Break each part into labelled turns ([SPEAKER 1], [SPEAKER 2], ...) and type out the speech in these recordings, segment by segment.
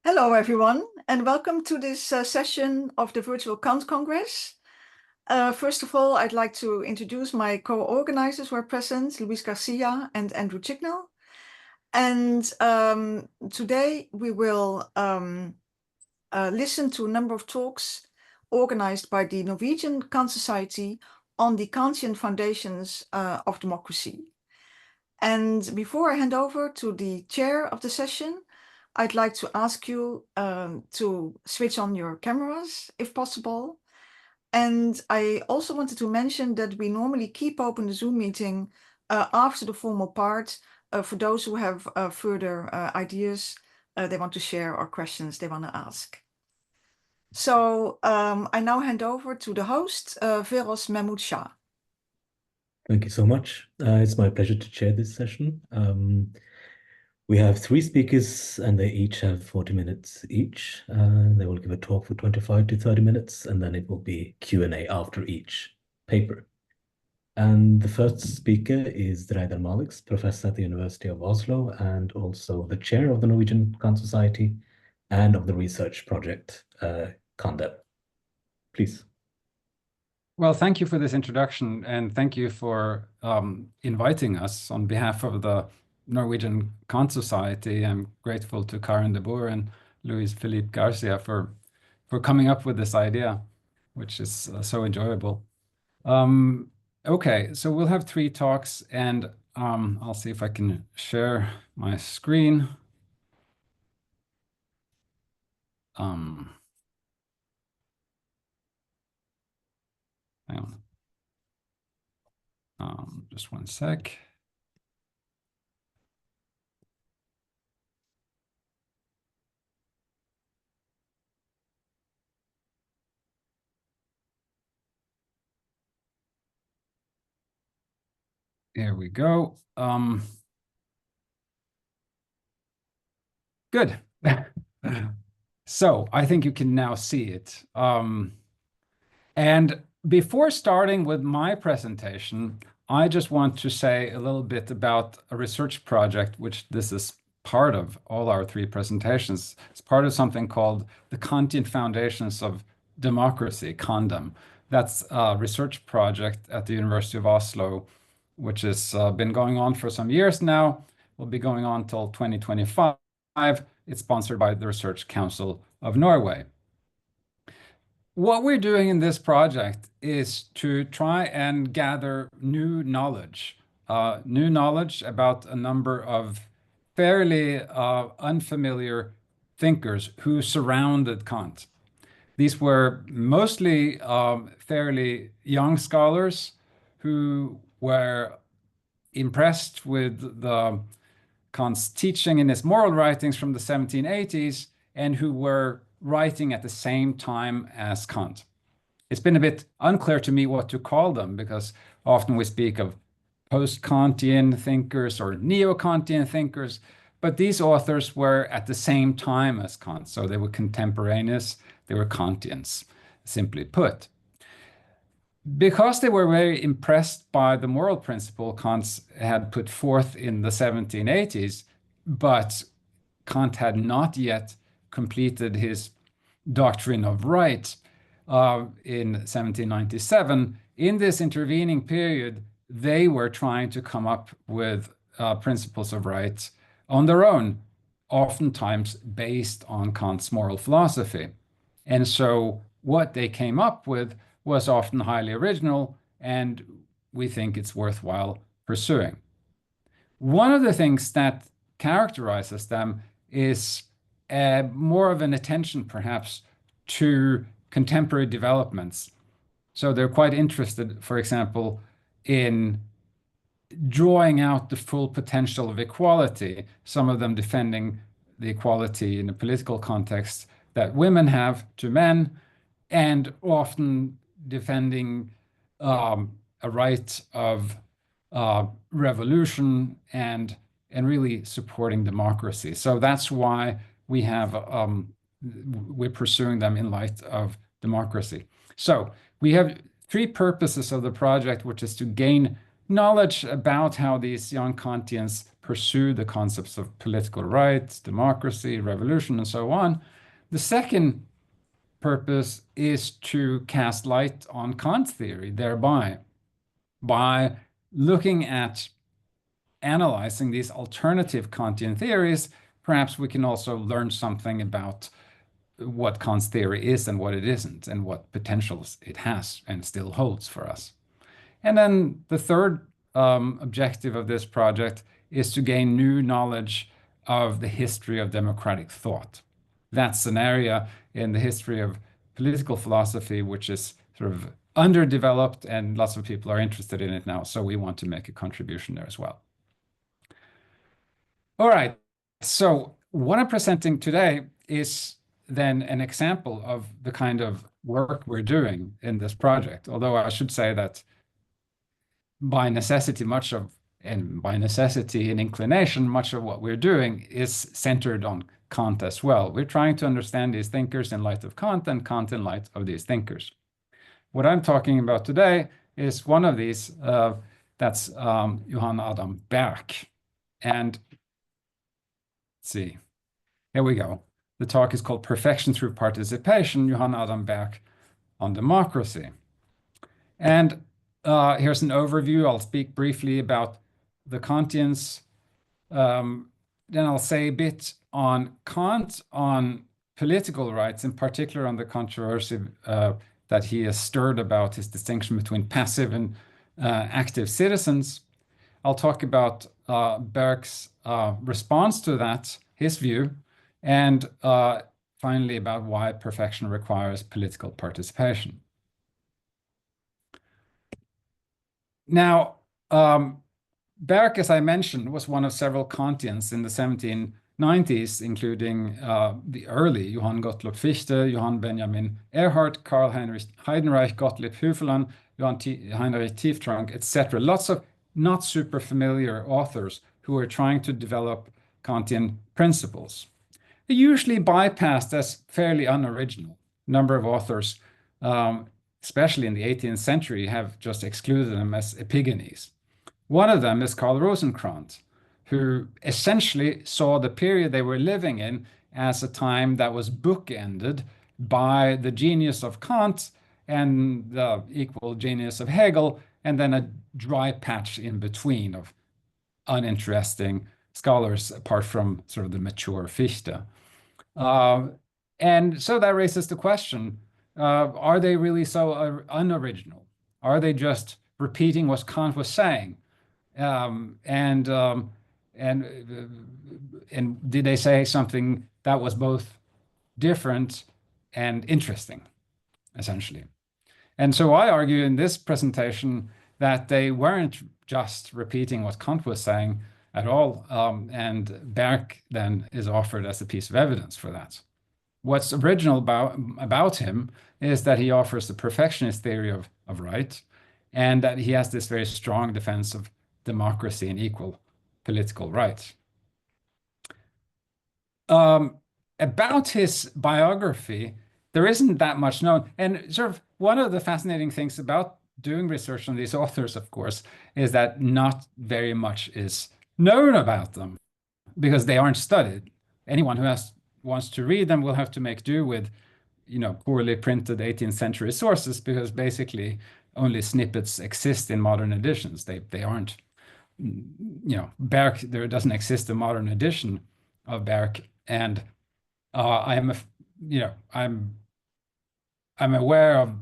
[SPEAKER 1] Hello, everyone, and welcome to this session of the Virtual Kant Congress. First of all, I'd like to introduce my co-organizers who are present, Luis Garcia and Andrew Chignell. And today we will listen to a number of talks organized by the Norwegian Kant Society on the Kantian foundations of democracy. And before I hand over to the chair of the session, I'd like to ask you to switch on your cameras if possible. And I also wanted to mention that we normally keep open the Zoom meeting after the formal part for those who have further ideas they want to share or questions they want to ask. So I now hand over to the host, Veros Mahmoud Shah.
[SPEAKER 2] Thank you so much. It's my pleasure to chair this session. We have 3 speakers and they each have 40 minutes each. They will give a talk for 25 to 30 minutes and then it will be Q&A after each paper. And the first speaker is Reidar Malix, professor at the University of Oslo and also the chair of the Norwegian Kant Society and of the research project Kandem. Please.
[SPEAKER 3] Well, thank you for this introduction and thank you for inviting us on behalf of the Norwegian Kant Society. I'm grateful to Karen de Boer and Luis Felipe Garcia for coming up with this idea, which is so enjoyable. Okay, so we'll have 3 talks and I'll see if I can share my screen. Hang on. Just one sec. There we go. Good. So I think you can now see it. And before starting with my presentation, I just want to say a little bit about a research project, which this is part of all our 3 presentations. It's part of something called the Kantian Foundations of Democracy, Kandem. That's a research project at the University of Oslo, which has been going on for some years now, will be going on till 2025. It's sponsored by the Research Council of Norway. What we're doing in this project is to try and gather new knowledge about a number of fairly unfamiliar thinkers who surrounded Kant. These were mostly fairly young scholars who were impressed with Kant's teaching in his moral writings from the 1780s and who were writing at the same time as Kant. It's been a bit unclear to me what to call them because often we speak of post-Kantian thinkers or neo-Kantian thinkers, but these authors were at the same time as Kant, so they were contemporaneous, they were Kantians, simply put. Because they were very impressed by the moral principle Kant had put forth in the 1780s, but Kant had not yet completed his doctrine of right in 1797, in this intervening period, they were trying to come up with principles of right on their own, oftentimes based on Kant's moral philosophy. And so what they came up with was often highly original, and we think it's worthwhile pursuing. One of the things that characterizes them is more of an attention, perhaps, to contemporary developments. So they're quite interested, for example, in drawing out the full potential of equality, some of them defending the equality in a political context that women have to men, and often defending a right of revolution and really supporting democracy. So that's why we have we're pursuing them in light of democracy. So we have 3 purposes of the project, which is to gain knowledge about how these young Kantians pursue the concepts of political rights, democracy, revolution, and so on. The second purpose is to cast light on Kant theory, thereby by looking at analyzing these alternative Kantian theories. Perhaps we can also learn something about what Kant's theory is and what it isn't, and what potentials it has and still holds for us. And then the third objective of this project is to gain new knowledge of the history of democratic thought. That's an area in the history of political philosophy which is sort of underdeveloped, and lots of people are interested in it now, so we want to make a contribution there as well. All right, so what I'm presenting today is then an example of the kind of work we're doing in this project, although I should say that by necessity, by necessity and inclination, much of what we're doing is centered on Kant as well. We're trying to understand these thinkers in light of Kant, and Kant in light of these thinkers. What I'm talking about today is one of these, that's Johann Adam Berg. And let's see, here we go. The talk is called Perfection Through Participation, Johann Adam Berg on Democracy. And here's an overview. I'll speak briefly about the Kantians. Then I'll say a bit on Kant, on political rights, in particular on the controversy that he has stirred about his distinction between passive and active citizens. I'll talk about Berg's response to that, his view, and finally about why perfection requires political participation. Now, Berg, as I mentioned, was one of several Kantians in the 1790s, including the early Johann Gottlob Fichte, Johann Benjamin Erhard, Karl Heinrich Heidenreich, Gottlieb Hüfeland, Johann Heinrich Tiefdrank, etc. Lots of not super familiar authors who were trying to develop Kantian principles. They're usually bypassed as fairly unoriginal. A number of authors, especially in the 18th century, have just excluded them as epigones. One of them is Karl Rosenkrantz, who essentially saw the period they were living in as a time that was bookended by the genius of Kant and the equal genius of Hegel, and then a dry patch in between of uninteresting scholars, apart from sort of the mature Fichte. And so that raises the question, are they really so unoriginal? Are they just repeating what Kant was saying? And did they say something that was both different and interesting, essentially? And so I argue in this presentation that they weren't just repeating what Kant was saying at all, and Berg then is offered as a piece of evidence for that. What's original about him is that he offers the perfectionist theory of right, and that he has this very strong defense of democracy and equal political rights. About his biography, there isn't that much known. And sort of one of the fascinating things about doing research on these authors, of course, is that not very much is known about them because they aren't studied. Anyone who wants to read them will have to make do with, poorly printed 18th century sources, because basically only snippets exist in modern editions. They aren't, Berg, there doesn't exist a modern edition of Berg, and I'm aware of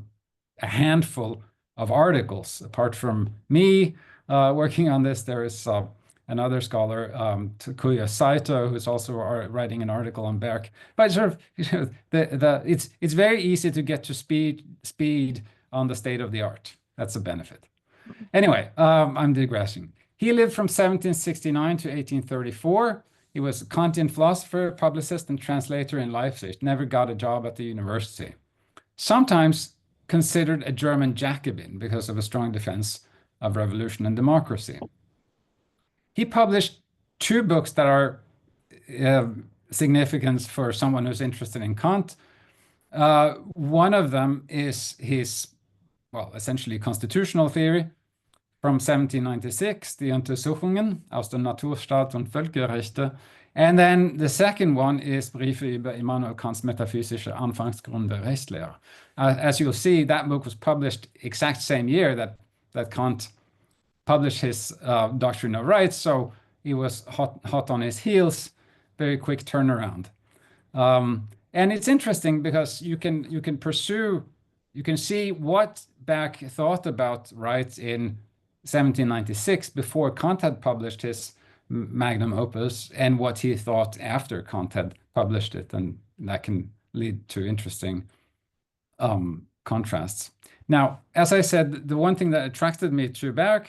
[SPEAKER 3] a handful of articles. Apart from me working on this, there is another scholar, Takuya Saito, who's also writing an article on Berg. But sort of, it's very easy to get to speed on the state of the art. That's a benefit. Anyway, I'm digressing. He lived from 1769 to 1834. He was a Kantian philosopher, publicist, and translator in Leipzig. Never got a job at the university. Sometimes considered a German Jacobin because of a strong defense of revolution and democracy. He published 2 books that are significant for someone who's interested in Kant. One of them is his, essentially constitutional theory, from 1796, Die Untersuchungen aus der Naturstaat und Völkerrechte. And then the second one is Briefe über Immanuel Kants metaphysische Anfangsgrund der Rechtslehre. As you'll see, that book was published exact same year that Kant published his Doctrine of Rights, so he was hot on his heels, very quick turnaround. And it's interesting because you can see what Bach thought about rights in 1796 before Kant had published his magnum opus and what he thought after Kant had published it, and that can lead to interesting contrasts. Now, as I said, the one thing that attracted me to Bach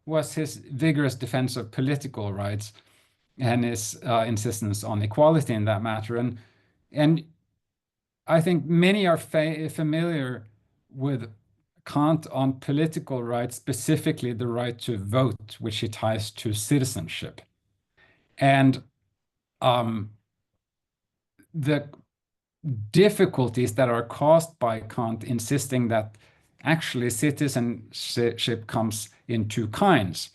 [SPEAKER 3] was his vigorous defense of political rights and his insistence on equality in that matter. And I think many are familiar with Kant on political rights, specifically the right to vote, which he ties to citizenship. And the difficulties that are caused by Kant insisting that actually citizenship comes in two kinds.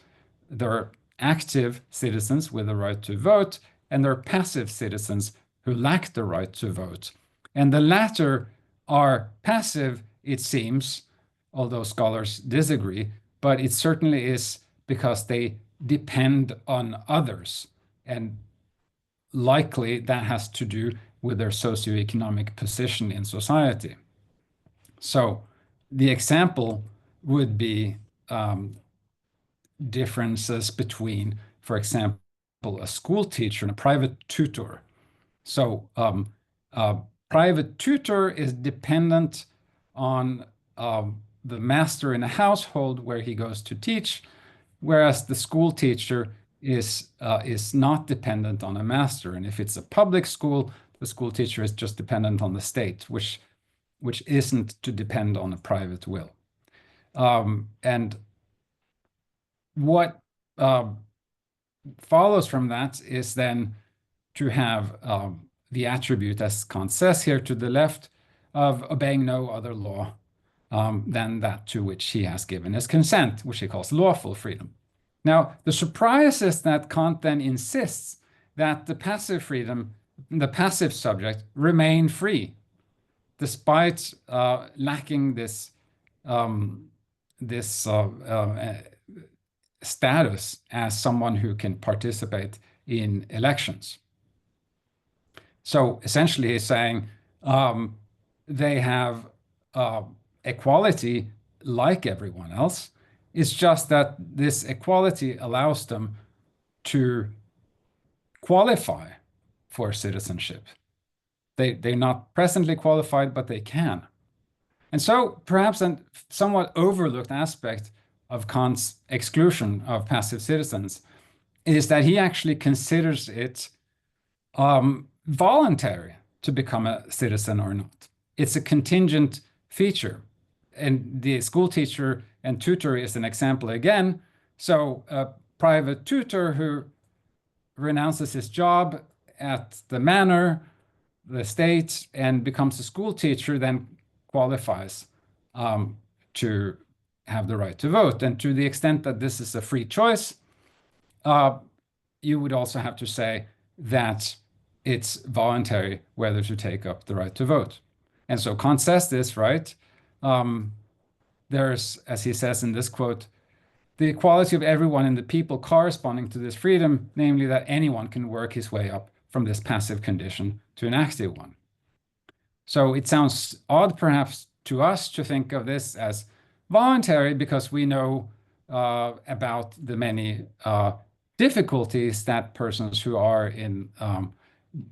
[SPEAKER 3] There are active citizens with the right to vote, and there are passive citizens who lack the right to vote. And the latter are passive, it seems, although scholars disagree, but it certainly is because they depend on others. And likely that has to do with their socioeconomic position in society. So the example would be differences between, for example, a school teacher and a private tutor. So a private tutor is dependent on the master in a household where he goes to teach, whereas the school teacher is not dependent on a master. And if it's a public school, the school teacher is just dependent on the state, which isn't to depend on a private will. And what follows from that is then to have the attribute, as Kant says here to the left, of obeying no other law than that to which he has given his consent, which he calls lawful freedom. Now, the surprise is that Kant then insists that the passive freedom, the passive subject, remain free, despite lacking this status as someone who can participate in elections. So essentially, he's saying they have equality like everyone else. It's just that this equality allows them to qualify for citizenship. They're not presently qualified, but they can. And so perhaps a somewhat overlooked aspect of Kant's exclusion of passive citizens is that he actually considers it voluntary to become a citizen or not. It's a contingent feature. And the school teacher and tutor is an example again. So a private tutor who renounces his job at the manor, the state, and becomes a school teacher then qualifies to have the right to vote. And to the extent that this is a free choice, you would also have to say that it's voluntary whether to take up the right to vote. And so Kant says this, right? There's, as he says in this quote, the equality of everyone in the people corresponding to this freedom, namely that anyone can work his way up from this passive condition to an active one. So it sounds odd perhaps to us to think of this as voluntary because we know about the many difficulties that persons who are in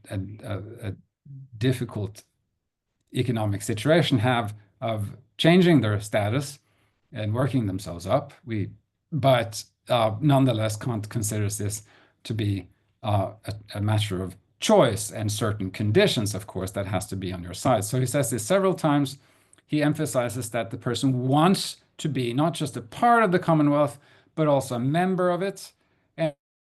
[SPEAKER 3] a difficult economic situation have of changing their status and working themselves up. But nonetheless, Kant considers this to be a matter of choice and certain conditions, of course, that has to be on your side. So he says this several times. He emphasizes that the person wants to be not just a part of the Commonwealth, but also a member of it.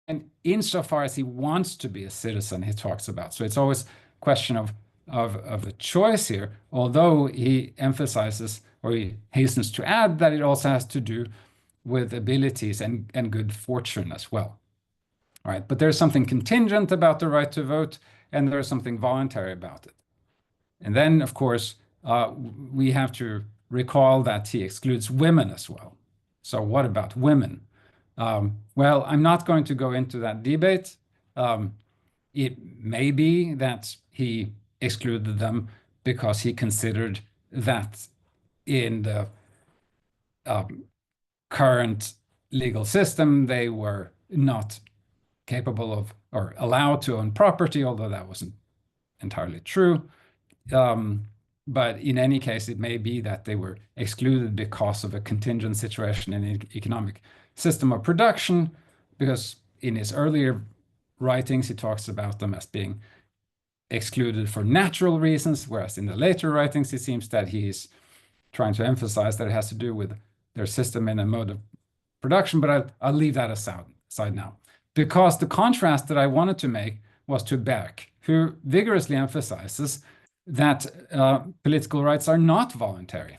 [SPEAKER 3] And insofar as he wants to be a citizen, he talks about. So it's always a question of a choice here, although he emphasizes, or he hastens to add, that it also has to do with abilities and good fortune as well. All right, but there's something contingent about the right to vote, and there's something voluntary about it. And then, of course, we have to recall that he excludes women as well. So what about women? Well, I'm not going to go into that debate. It may be that he excluded them because he considered that in the current legal system, they were not capable of or allowed to own property, although that wasn't entirely true. But in any case, it may be that they were excluded because of a contingent situation in the economic system of production, because in his earlier writings, he talks about them as being excluded for natural reasons, whereas in the later writings, it seems that he's trying to emphasize that it has to do with their system and a mode of production, but I'll leave that aside now. Because the contrast that I wanted to make was to Berg, who vigorously emphasizes that political rights are not voluntary.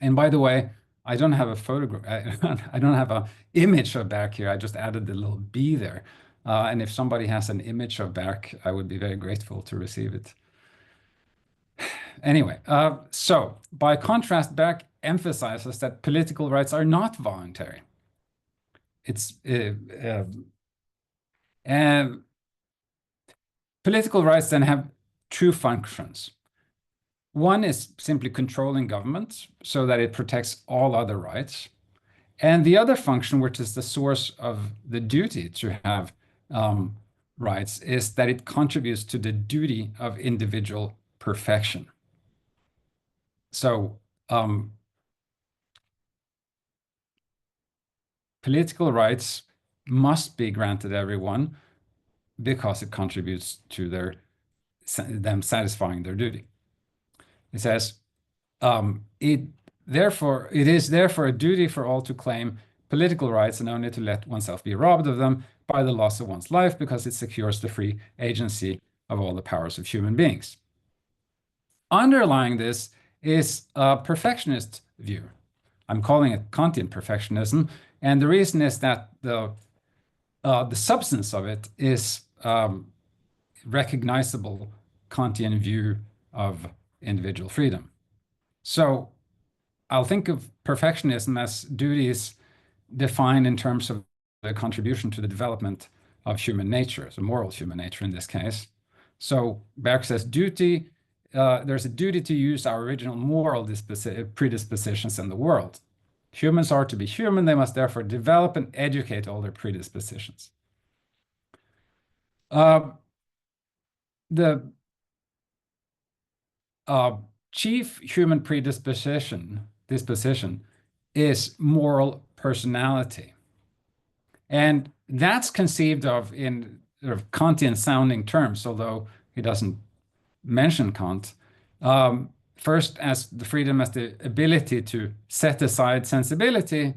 [SPEAKER 3] And by the way, I don't have a photograph, I don't have an image of Berg here, I just added the little B there. And if somebody has an image of Berg, I would be very grateful to receive it. Anyway, so by contrast, Berg emphasizes that political rights are not voluntary. It's political rights then have two functions. One is simply controlling government so that it protects all other rights. And the other function, which is the source of the duty to have rights, is that it contributes to the duty of individual perfection. So political rights must be granted everyone because it contributes to them satisfying their duty. It says, it is therefore a duty for all to claim political rights and only to let oneself be robbed of them by the loss of one's life, because it secures the free agency of all the powers of human beings. Underlying this is a perfectionist view. I'm calling it Kantian perfectionism, and the reason is that the substance of it is recognizable Kantian view of individual freedom. So I'll think of perfectionism as duties defined in terms of the contribution to the development of human nature, so moral human nature in this case. So Berg says duty, there's a duty to use our original moral predispositions in the world. Humans are to be human, they must therefore develop and educate all their predispositions. The chief human disposition is moral personality. And that's conceived of in sort of Kantian sounding terms, although he doesn't mention Kant. First, as the freedom as the ability to set aside sensibility,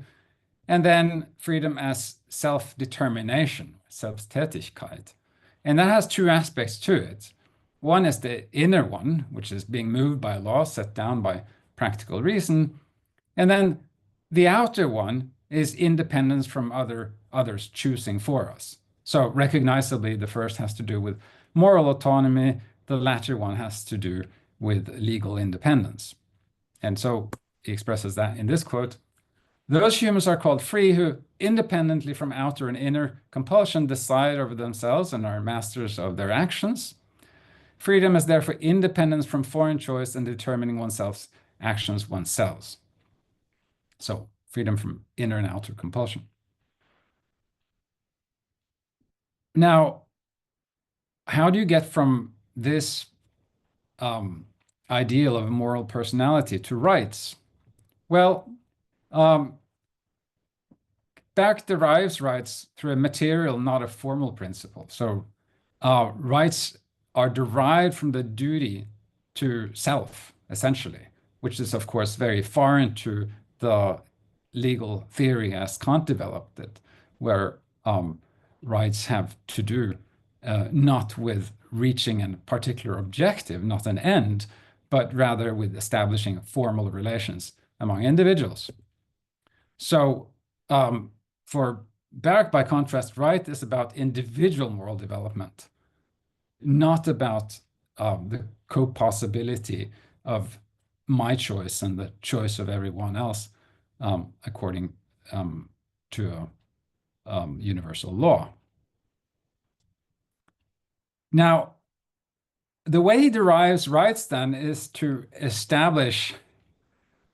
[SPEAKER 3] and then freedom as self-determination, Selbsttätigkeit. And that has two aspects to it. One is the inner one, which is being moved by law set down by practical reason. And then the outer one is independence from others choosing for us. So recognizably, the first has to do with moral autonomy. The latter one has to do with legal independence. And so he expresses that in this quote: those humans are called free who, independently from outer and inner compulsion, decide over themselves and are masters of their actions. Freedom is therefore independence from foreign choice and determining oneself's actions oneself. So freedom from inner and outer compulsion. Now, how do you get from this ideal of a moral personality to rights? Well, Berg derives rights through a material, not a formal principle. So rights are derived from the duty to self, essentially, which is, of course, very foreign to the legal theory as Kant developed it, where rights have to do not with reaching a particular objective, not an end, but rather with establishing formal relations among individuals. So for Berg, by contrast, right is about individual moral development, not about the co-possibility of my choice and the choice of everyone else according to a universal law. Now, the way he derives rights then is to establish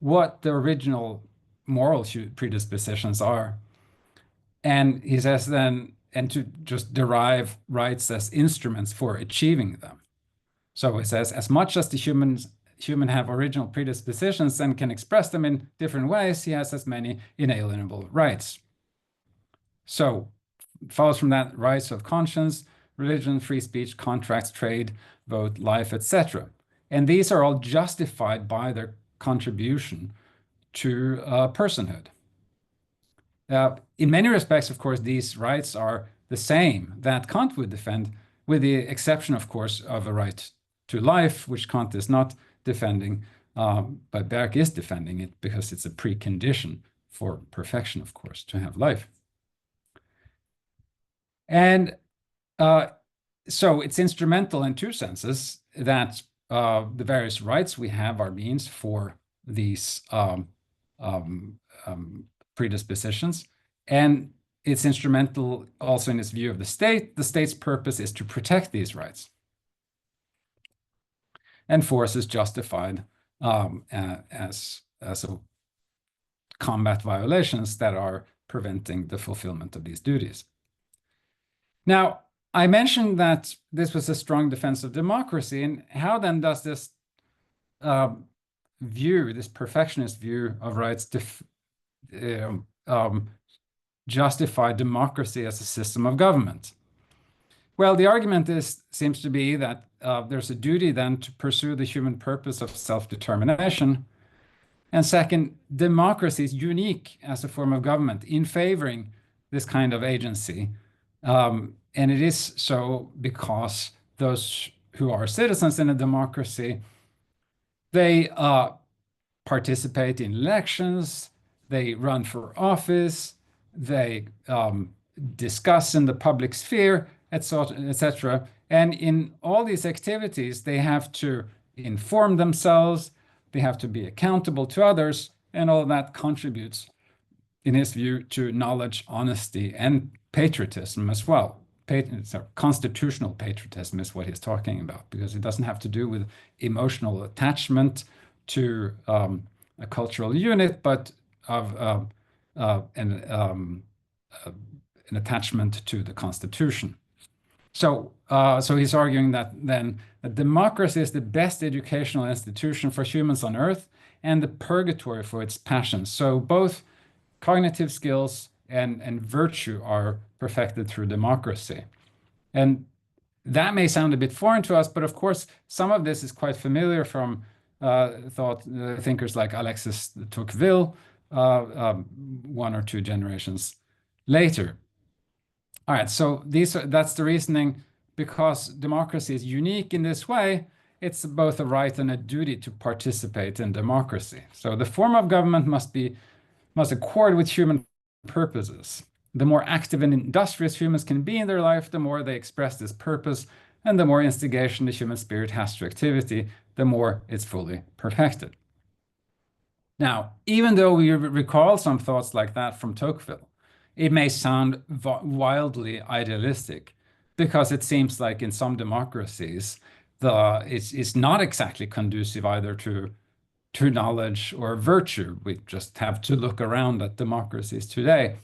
[SPEAKER 3] what the original moral predispositions are. And he says then, and to just derive rights as instruments for achieving them. So he says, as much as the human have original predispositions and can express them in different ways, he has as many inalienable rights. So it follows from that rights of conscience, religion, free speech, contracts, trade, vote, life, etc. And these are all justified by their contribution to personhood. In many respects, of course, these rights are the same that Kant would defend, with the exception, of course, of a right to life, which Kant is not defending, but Berg is defending it because it's a precondition for perfection, of course, to have life. And so it's instrumental in two senses, that the various rights we have are means for these predispositions, and it's instrumental also in its view of the state. The state's purpose is to protect these rights, and force is justified as a combat violations that are preventing the fulfillment of these duties. Now, I mentioned that this was a strong defense of democracy, and how then does this this perfectionist view of rights, justify democracy as a system of government? Well, the argument seems to be that there's a duty then to pursue the human purpose of self-determination. And second, democracy is unique as a form of government in favoring this kind of agency. And it is so because those who are citizens in a democracy, they participate in elections, they run for office, they discuss in the public sphere, etc. And in all these activities, they have to inform themselves, they have to be accountable to others, and all that contributes, in his view, to knowledge, honesty, and patriotism as well. Constitutional patriotism is what he's talking about, because it doesn't have to do with emotional attachment to a cultural unit, but of an attachment to the Constitution. So he's arguing that then that democracy is the best educational institution for humans on Earth and the purgatory for its passions. So both cognitive skills and virtue are perfected through democracy. And that may sound a bit foreign to us, but of course, some of this is quite familiar from thinkers like Alexis de Tocqueville, one or two generations later. All right, so that's the reasoning. Because democracy is unique in this way, it's both a right and a duty to participate in democracy. So the form of government must accord with human purposes. The more active and industrious humans can be in their life, the more they express this purpose, and the more instigation the human spirit has to activity, the more it's fully perfected. Now, even though we recall some thoughts like that from Tocqueville, it may sound wildly idealistic, because it seems like in some democracies, it's not exactly conducive either to knowledge or virtue. We just have to look around at democracies today.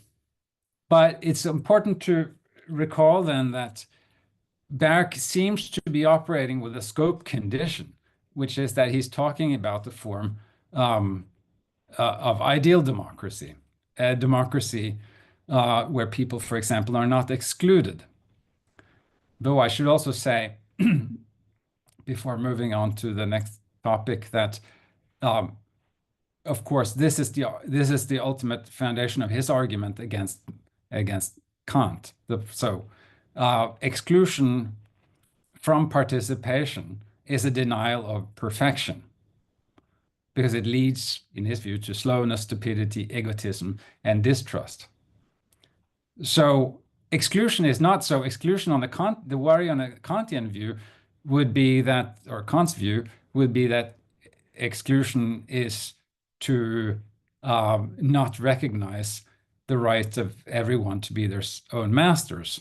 [SPEAKER 3] But it's important to recall then that Berg seems to be operating with a scope condition, which is that he's talking about the form of ideal democracy, a democracy where people, for example, are not excluded. Though I should also say, before moving on to the next topic, that of course this is the ultimate foundation of his argument against Kant. Exclusion from participation is a denial of perfection. because it leads, in his view, to slowness, stupidity, egotism, and distrust. So exclusion is not so. Exclusion on the worry on a Kantian view would be that, or Kant's view would be that exclusion is to not recognize the right of everyone to be their own masters.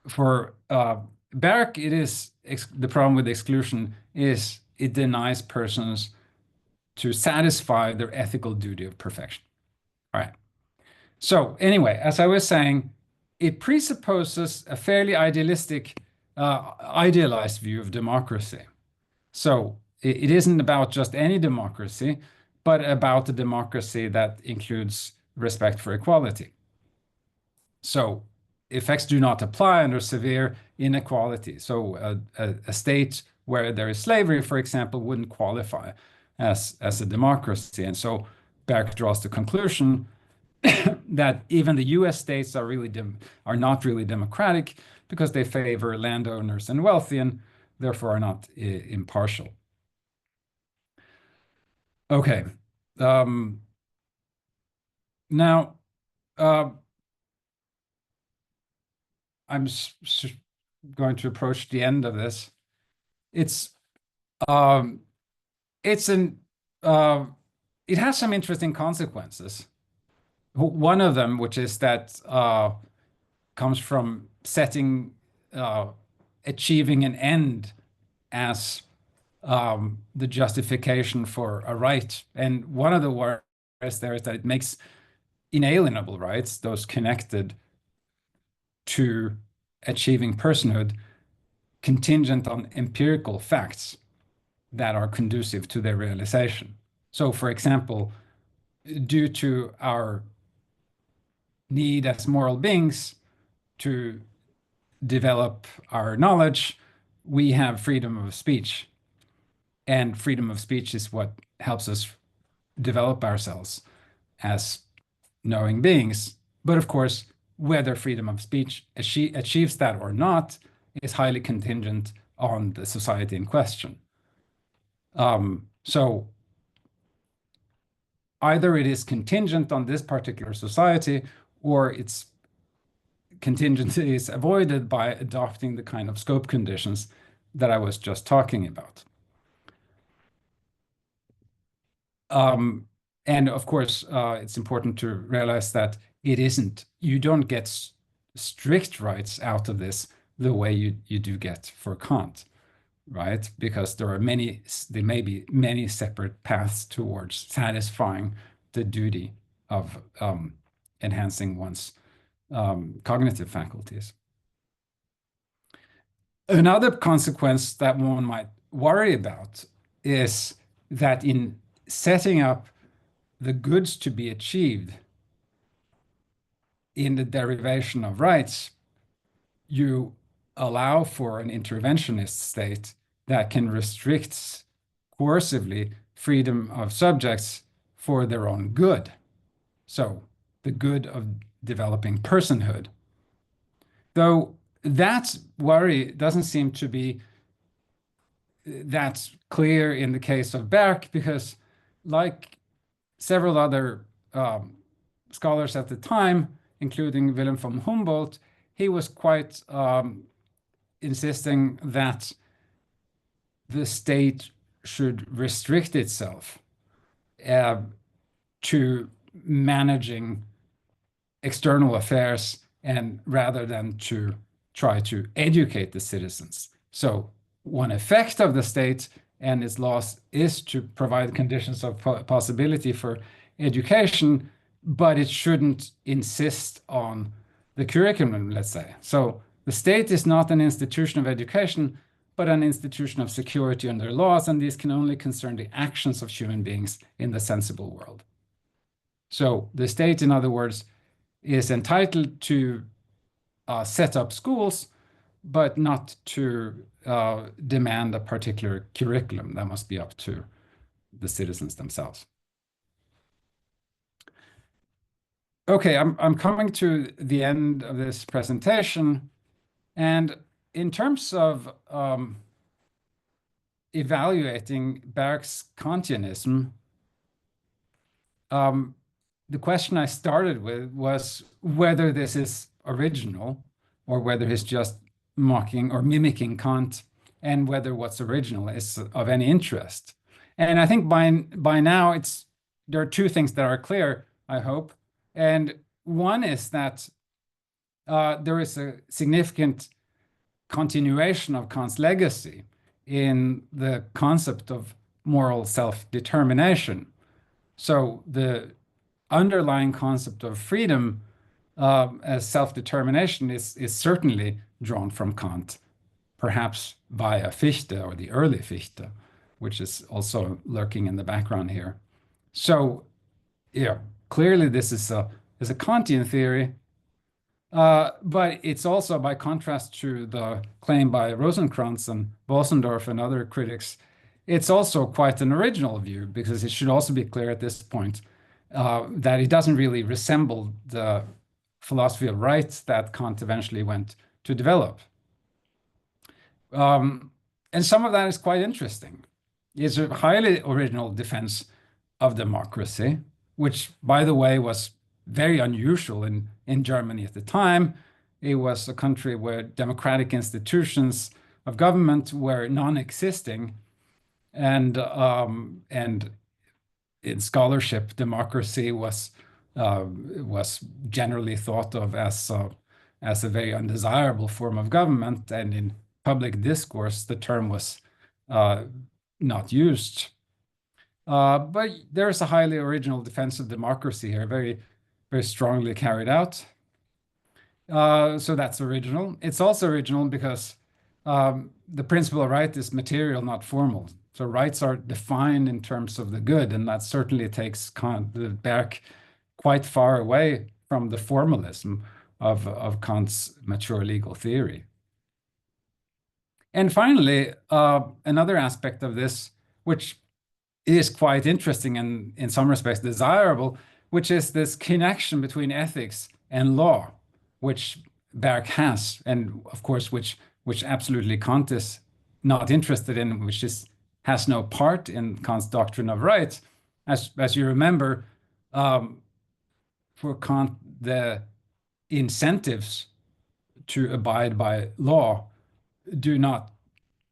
[SPEAKER 3] For Berg, it is the problem with exclusion is it denies persons to satisfy their ethical duty of perfection. All right. So anyway, as I was saying, it presupposes a fairly idealized view of democracy. So it isn't about just any democracy, but about a democracy that includes respect for equality. So effects do not apply under severe inequality. So a state where there is slavery, for example, wouldn't qualify as a democracy. And so Berg draws the conclusion that even the US states are not really democratic because they favor landowners and wealthy and therefore are not impartial. Okay. Now, I'm going to approach the end of this. It has some interesting consequences. One of them, which is that comes from achieving an end as the justification for a right. And one of the worries there is that it makes inalienable rights, those connected to achieving personhood, contingent on empirical facts that are conducive to their realization. So, for example, due to our need as moral beings to develop our knowledge, we have freedom of speech. And freedom of speech is what helps us develop ourselves as knowing beings. But of course, whether freedom of speech achieves that or not is highly contingent on the society in question. So either it is contingent on this particular society, or its contingency is avoided by adopting the kind of scope conditions that I was just talking about. And of course, it's important to realize that you don't get strict rights out of this the way you do get for Kant, right? Because there may be many separate paths towards satisfying the duty of enhancing one's cognitive faculties. Another consequence that one might worry about is that in setting up the goods to be achieved in the derivation of rights, you allow for an interventionist state that can restrict coercively freedom of subjects for their own good. So the good of developing personhood. Though that worry doesn't seem to be that clear in the case of Berg, because like several other scholars at the time, including Wilhelm von Humboldt, he was quite insisting that the state should restrict itself to managing external affairs, and rather than to try to educate the citizens. So one effect of the state and its laws is to provide conditions of possibility for education, but it shouldn't insist on the curriculum, let's say. So the state is not an institution of education, but an institution of security under laws, and these can only concern the actions of human beings in the sensible world. So the state, in other words, is entitled to set up schools, but not to demand a particular curriculum. That must be up to the citizens themselves. Okay, I'm coming to the end of this presentation, and in terms of evaluating Berg's Kantianism, the question I started with was whether this is original or whether he's just mocking or mimicking Kant, and whether what's original is of any interest. And I think by now there are two things that are clear, I hope. And one is that there is a significant continuation of Kant's legacy in the concept of moral self-determination. So the underlying concept of freedom as self-determination is certainly drawn from Kant, perhaps via Fichte or the early Fichte, which is also lurking in the background here. So, yeah, clearly this is a Kantian theory, but it's also, by contrast to the claim by Rosenkranz and Bosendorf and other critics, it's also quite an original view, because it should also be clear at this point that it doesn't really resemble the philosophy of right that Kant eventually went to develop. And some of that is quite interesting. It's a highly original defense of democracy, which, by the way, was very unusual in Germany at the time. It was a country where democratic institutions of government were non-existing, and in scholarship, democracy was generally thought of as a very undesirable form of government, and in public discourse, the term was not used. But there's a highly original defense of democracy here, very, very strongly carried out. So that's original. It's also original because the principle of right is material, not formal. So rights are defined in terms of the good, and that certainly takes Berg quite far away from the formalism of Kant's mature legal theory. And finally, another aspect of this, which is quite interesting and in some respects desirable, which is this connection between ethics and law, which Berg has, and of course, which absolutely Kant is not interested in, which has no part in Kant's doctrine of right. As you remember, for Kant, the incentives to abide by law do not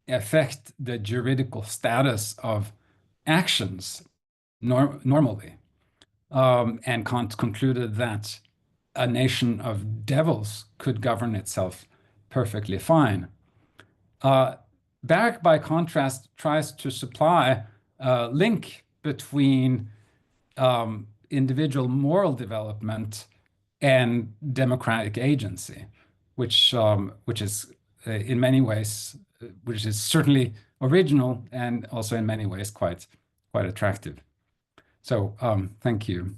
[SPEAKER 3] affect the juridical status of actions normally. And Kant concluded that a nation of devils could govern itself perfectly fine. Berg, by contrast, tries to supply a link between individual moral development and democratic agency, which is in many ways, which is certainly original and also in many ways quite attractive. So thank you.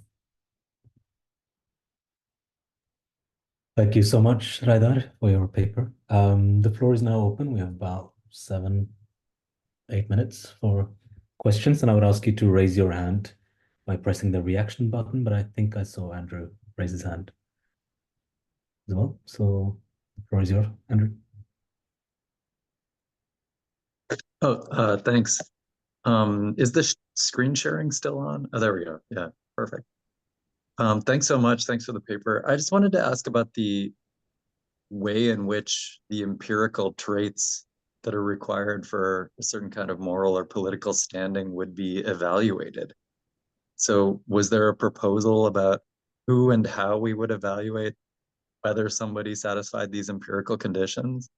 [SPEAKER 2] Thank you so much, Reidar, for your paper. The floor is now open. We have about 7-8 minutes for questions, and I would ask you to raise your hand by pressing the reaction button, but I think I saw Andrew raise his hand as well. So the floor is yours, Andrew.
[SPEAKER 4] Oh, thanks. Is the screen sharing still on? Oh, there we go. Yeah, perfect. Thanks so much. Thanks for the paper. I just wanted to ask about the way in which the empirical traits that are required for a certain kind of moral or political standing would be evaluated. So was there a proposal about who and how we would evaluate whether somebody satisfied these empirical conditions?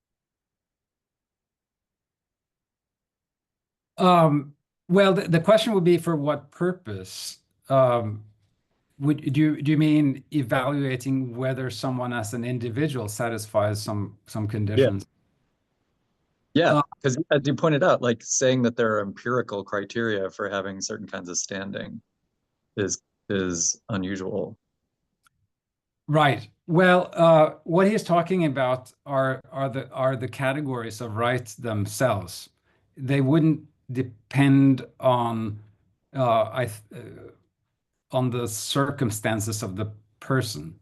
[SPEAKER 3] Well, the question would be for what purpose? Do you mean evaluating whether someone as an individual satisfies some conditions?
[SPEAKER 4] Yeah, because as you pointed out, like saying that there are empirical criteria for having certain kinds of standing is unusual.
[SPEAKER 3] Right. Well, what he's talking about are the categories of rights themselves. They wouldn't depend on on the circumstances of the person.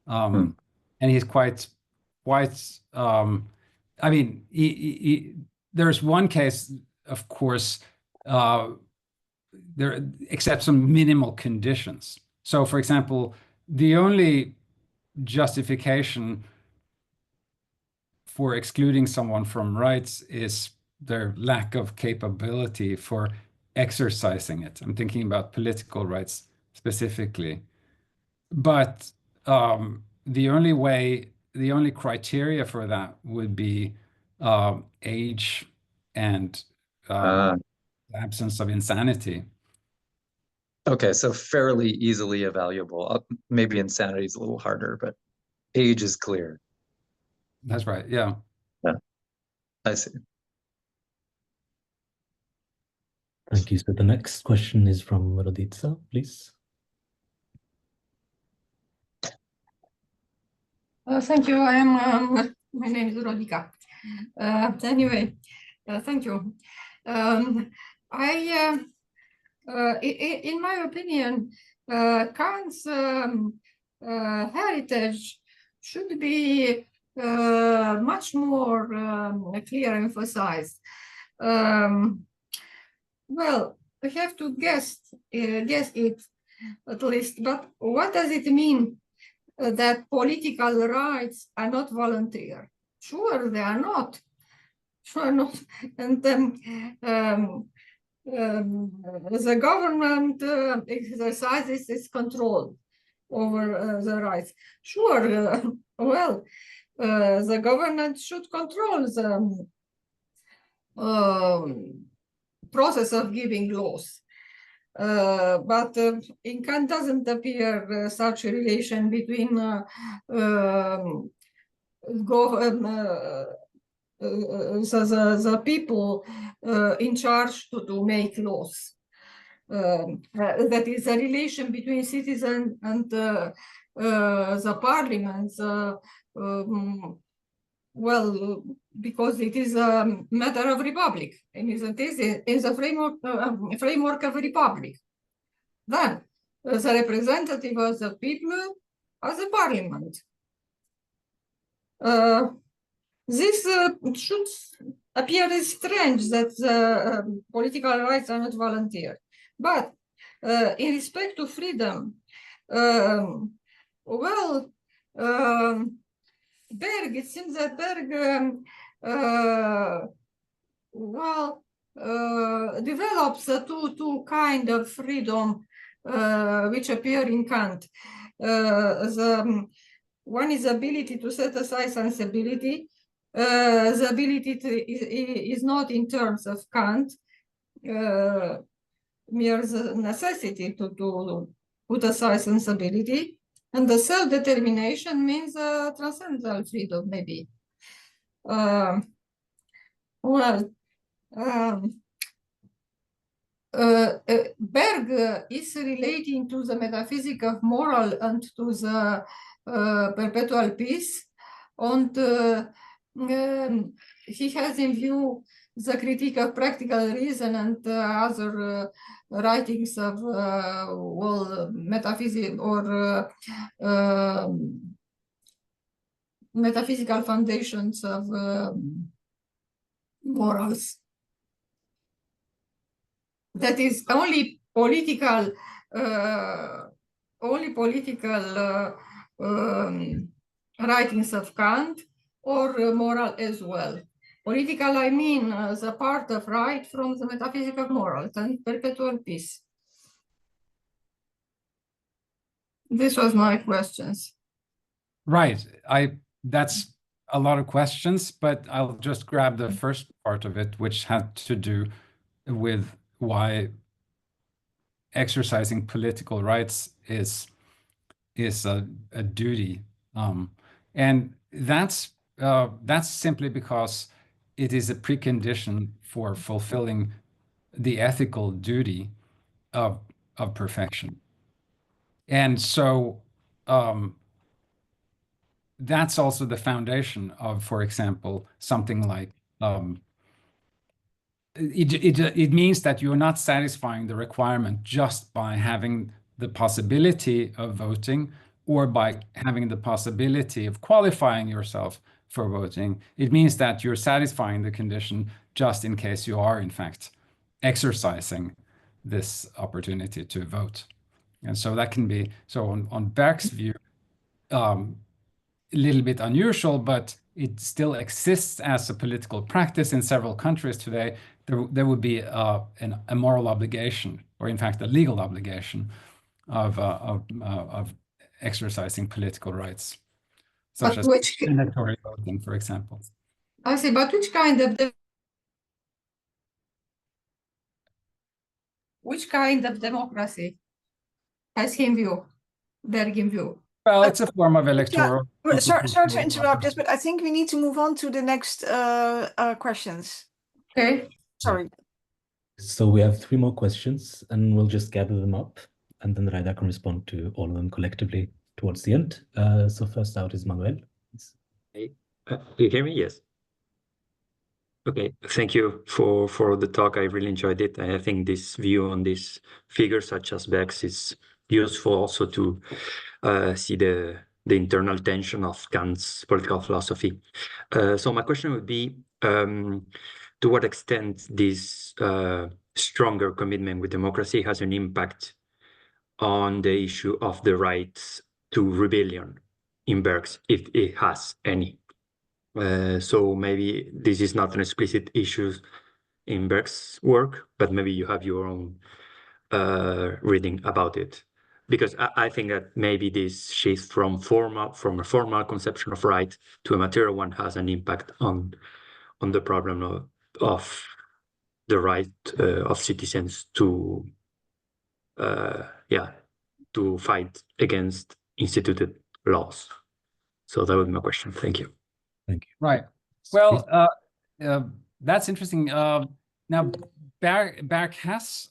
[SPEAKER 3] And he's quite I mean, there's one case of course, there except some minimal conditions. So, for example, the only justification for excluding someone from rights is their lack of capability for exercising it. I'm thinking about political rights specifically. But the only criteria for that would be age and absence of insanity.
[SPEAKER 4] Okay, so fairly easily evaluable. Maybe insanity is a little harder, but age is clear.
[SPEAKER 3] That's right. Yeah.
[SPEAKER 4] Yeah, I see.
[SPEAKER 2] Thank you. So the next question is from Raditsa, please.
[SPEAKER 5] Thank you. My name is Rodika. Anyway, thank you. In my opinion, Kant's heritage should be much more clear, emphasized. Well, I have to guess it at least. But what does it mean that political rights are not volunteer? Sure, they are not. Sure not. And the government exercises its control over the rights. Sure, well, the government should control the process of giving laws. But in Kant doesn't appear such a relation between the people in charge to make laws. That is a relation between citizens and the parliaments. Well, because it is a matter of republic, and it is in the framework of a republic. Then the representative of the people are the parliament. This should appear as strange that the political rights are not volunteer. But in respect to freedom, well, Berg, it seems that Berg, well, develops two kind of freedom which appear in Kant. One is ability to set aside sensibility. The ability is not in terms of Kant, mere the necessity to put aside sensibility. And the self-determination means transcendental freedom, maybe. Berg is relating to the metaphysics of moral and to the perpetual peace. And he has in view the critique of practical reason and other writings of well, metaphysics or metaphysical foundations of morals. That is only political writings of Kant, or moral as well. Political, I mean the part of right from the metaphysics of morals and perpetual peace. This was my questions.
[SPEAKER 3] Right. That's a lot of questions, but I'll just grab the first part of it, which had to do with why exercising political rights is a duty, and that's simply because it is a precondition for fulfilling the ethical duty of perfection. And so that's also the foundation of, for example, something like it means that you're not satisfying the requirement just by having the possibility of voting or by having the possibility of qualifying yourself for voting. It means that you're satisfying the condition just in case you are, in fact, exercising this opportunity to vote. And so that can be, so on Berg's view, a little bit unusual, but it still exists as a political practice in several countries today. There would be a moral obligation, or in fact a legal obligation, of exercising political rights, such
[SPEAKER 5] But
[SPEAKER 3] as mandatory voting, for example.
[SPEAKER 5] I see, but which kind of democracy has him view, Berg in view?
[SPEAKER 3] Well, it's a form of electoral.
[SPEAKER 1] Sorry to interrupt this, but I think we need to move on to the next questions.
[SPEAKER 5] Okay.
[SPEAKER 1] Sorry.
[SPEAKER 2] So we have 3 more questions, and we'll just gather them up, and then Raida can respond to all of them collectively towards the end. So first out is Manuel.
[SPEAKER 6] Hey, do you hear me? Yes. Okay, thank you for the talk. I really enjoyed it. I think this view on these figures such as Beck's is useful also to see the internal tension of Kant's political philosophy. So my question would be, to what extent this stronger commitment with democracy has an impact on the issue of the right to rebellion in Berg's, if it has any. So maybe this is not an explicit issue in Berg's work, but maybe you have your own reading about it. Because I think that maybe this shift from a formal conception of right to a material one has an impact on the problem of the right of citizens to fight against instituted laws. So that was my question. Thank you.
[SPEAKER 2] Thank you.
[SPEAKER 3] Right. Well, that's interesting. Now, Berg has,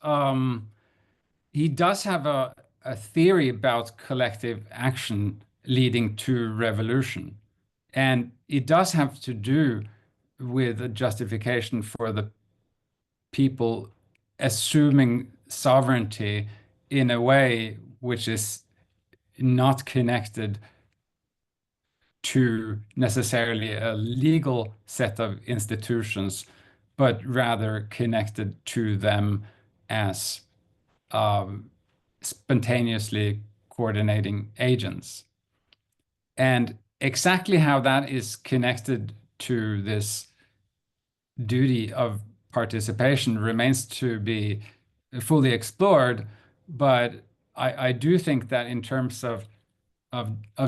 [SPEAKER 3] he does have a theory about collective action leading to revolution. And it does have to do with a justification for the people assuming sovereignty in a way which is not connected to necessarily a legal set of institutions, but rather connected to them as spontaneously coordinating agents. And exactly how that is connected to this duty of participation remains to be fully explored, but I do think that in terms of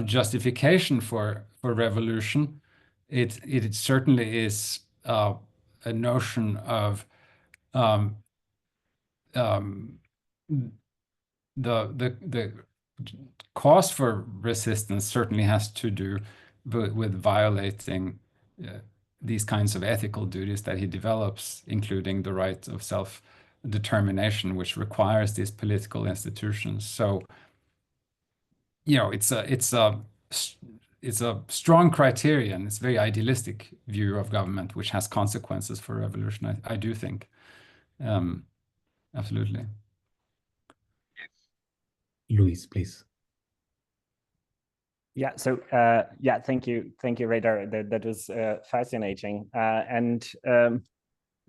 [SPEAKER 3] justification for revolution, it certainly is a notion of the cause for resistance certainly has to do with violating these kinds of ethical duties that he develops, including the right of self-determination, which requires these political institutions. So, you know, it's a strong criterion. It's a very idealistic view of government, which has consequences for revolution, I do think. Absolutely.
[SPEAKER 2] Luis, please.
[SPEAKER 7] Yeah, so thank you, Radar. That was fascinating.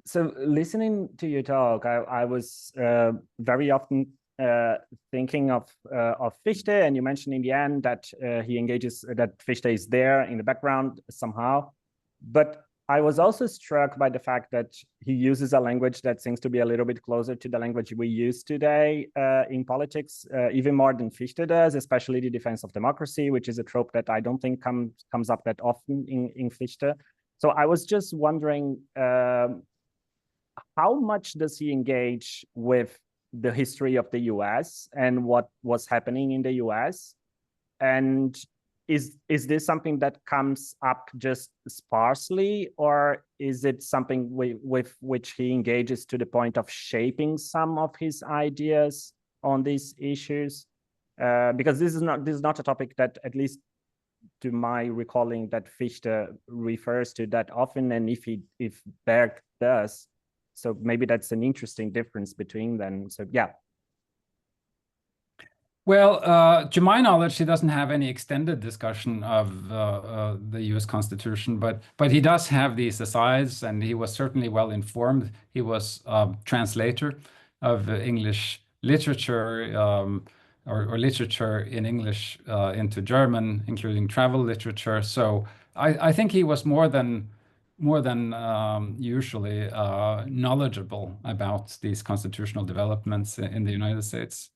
[SPEAKER 7] So listening to your talk, I was very often thinking of Fichte, and you mentioned in the end that he engages, that Fichte is there in the background somehow. But I was also struck by the fact that he uses a language that seems to be a little bit closer to the language we use today in politics, even more than Fichte does, especially the defense of democracy, which is a trope that I don't think comes up that often in Fichte. So I was just wondering, how much does he engage with the history of the US and what was happening in the US? And is this something that comes up just sparsely, or is it something with which he engages to the point of shaping some of his ideas on these issues? Because this is not a topic that, at least to my recalling, that Fichte refers to that often, and if Berg does, so maybe that's an interesting difference between them. So yeah.
[SPEAKER 3] Well, to my knowledge, he doesn't have any extended discussion of the U.S. Constitution, but he does have these asides, and he was certainly well informed. He was a translator of English literature or literature in English into German, including travel literature. So I think he was more than usually knowledgeable about these constitutional developments in the United States.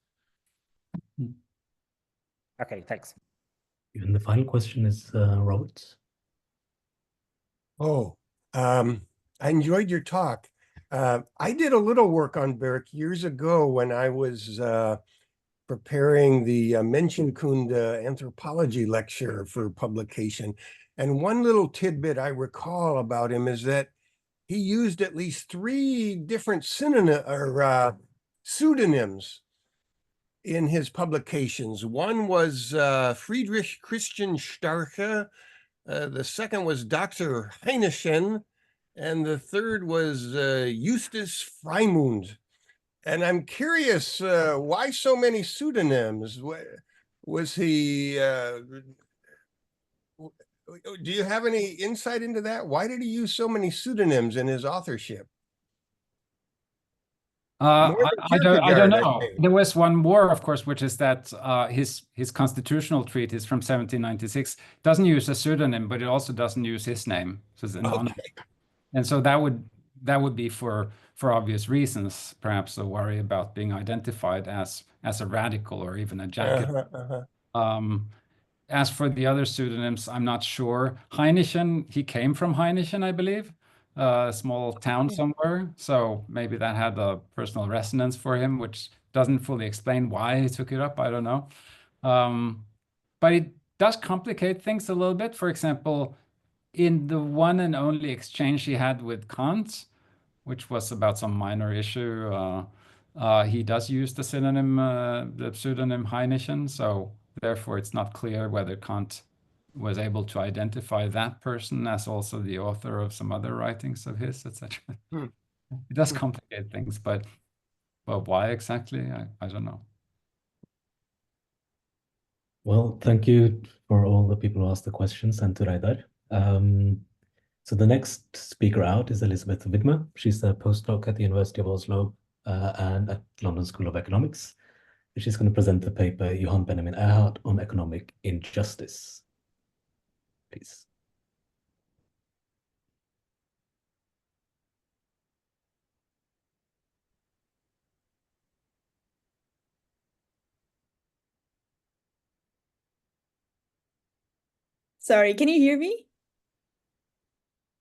[SPEAKER 7] Okay, thanks.
[SPEAKER 2] And the final question is Robert.
[SPEAKER 8] Oh, I enjoyed your talk. I did a little work on Berg years ago when I was preparing the Menschenkunde anthropology lecture for publication. And one little tidbit I recall about him is that he used at least 3 different pseudonyms in his publications. One was Friedrich Christian Starke, the second was Dr. Heinechen, and the third was Justus Freimund. And I'm curious, why so many pseudonyms? Was he, do you have any insight into that? Why did he use so many pseudonyms in his authorship?
[SPEAKER 3] I don't know.
[SPEAKER 8] think.
[SPEAKER 3] There was one more, of course, which is that his constitutional treatise from 1796 doesn't use a pseudonym, but it also doesn't use his name. So it's anonymous.
[SPEAKER 8] Okay.
[SPEAKER 3] And so that would be for obvious reasons, perhaps a worry about being identified as a radical or even a Jacobin. As for the other pseudonyms, I'm not sure. Heinechen, he came from Heinechen, I believe, a small town somewhere. So maybe that had a personal resonance for him, which doesn't fully explain why he took it up. I don't know. But it does complicate things a little bit. For example, in the one and only exchange he had with Kant, which was about some minor issue, he does use the pseudonym Heinechen. So therefore, it's not clear whether Kant was able to identify that person as also the author of some other writings of his, etc. It does complicate things, but why exactly? I don't know.
[SPEAKER 2] Well, thank you for all the people who asked the questions and to Reidar. So the next speaker out is Elizabeth Widmer. She's a postdoc at the University of Oslo and at London School of Economics. She's going to present the paper Johan Benjamin Erhard on economic injustice. Please.
[SPEAKER 9] Sorry, can you hear me?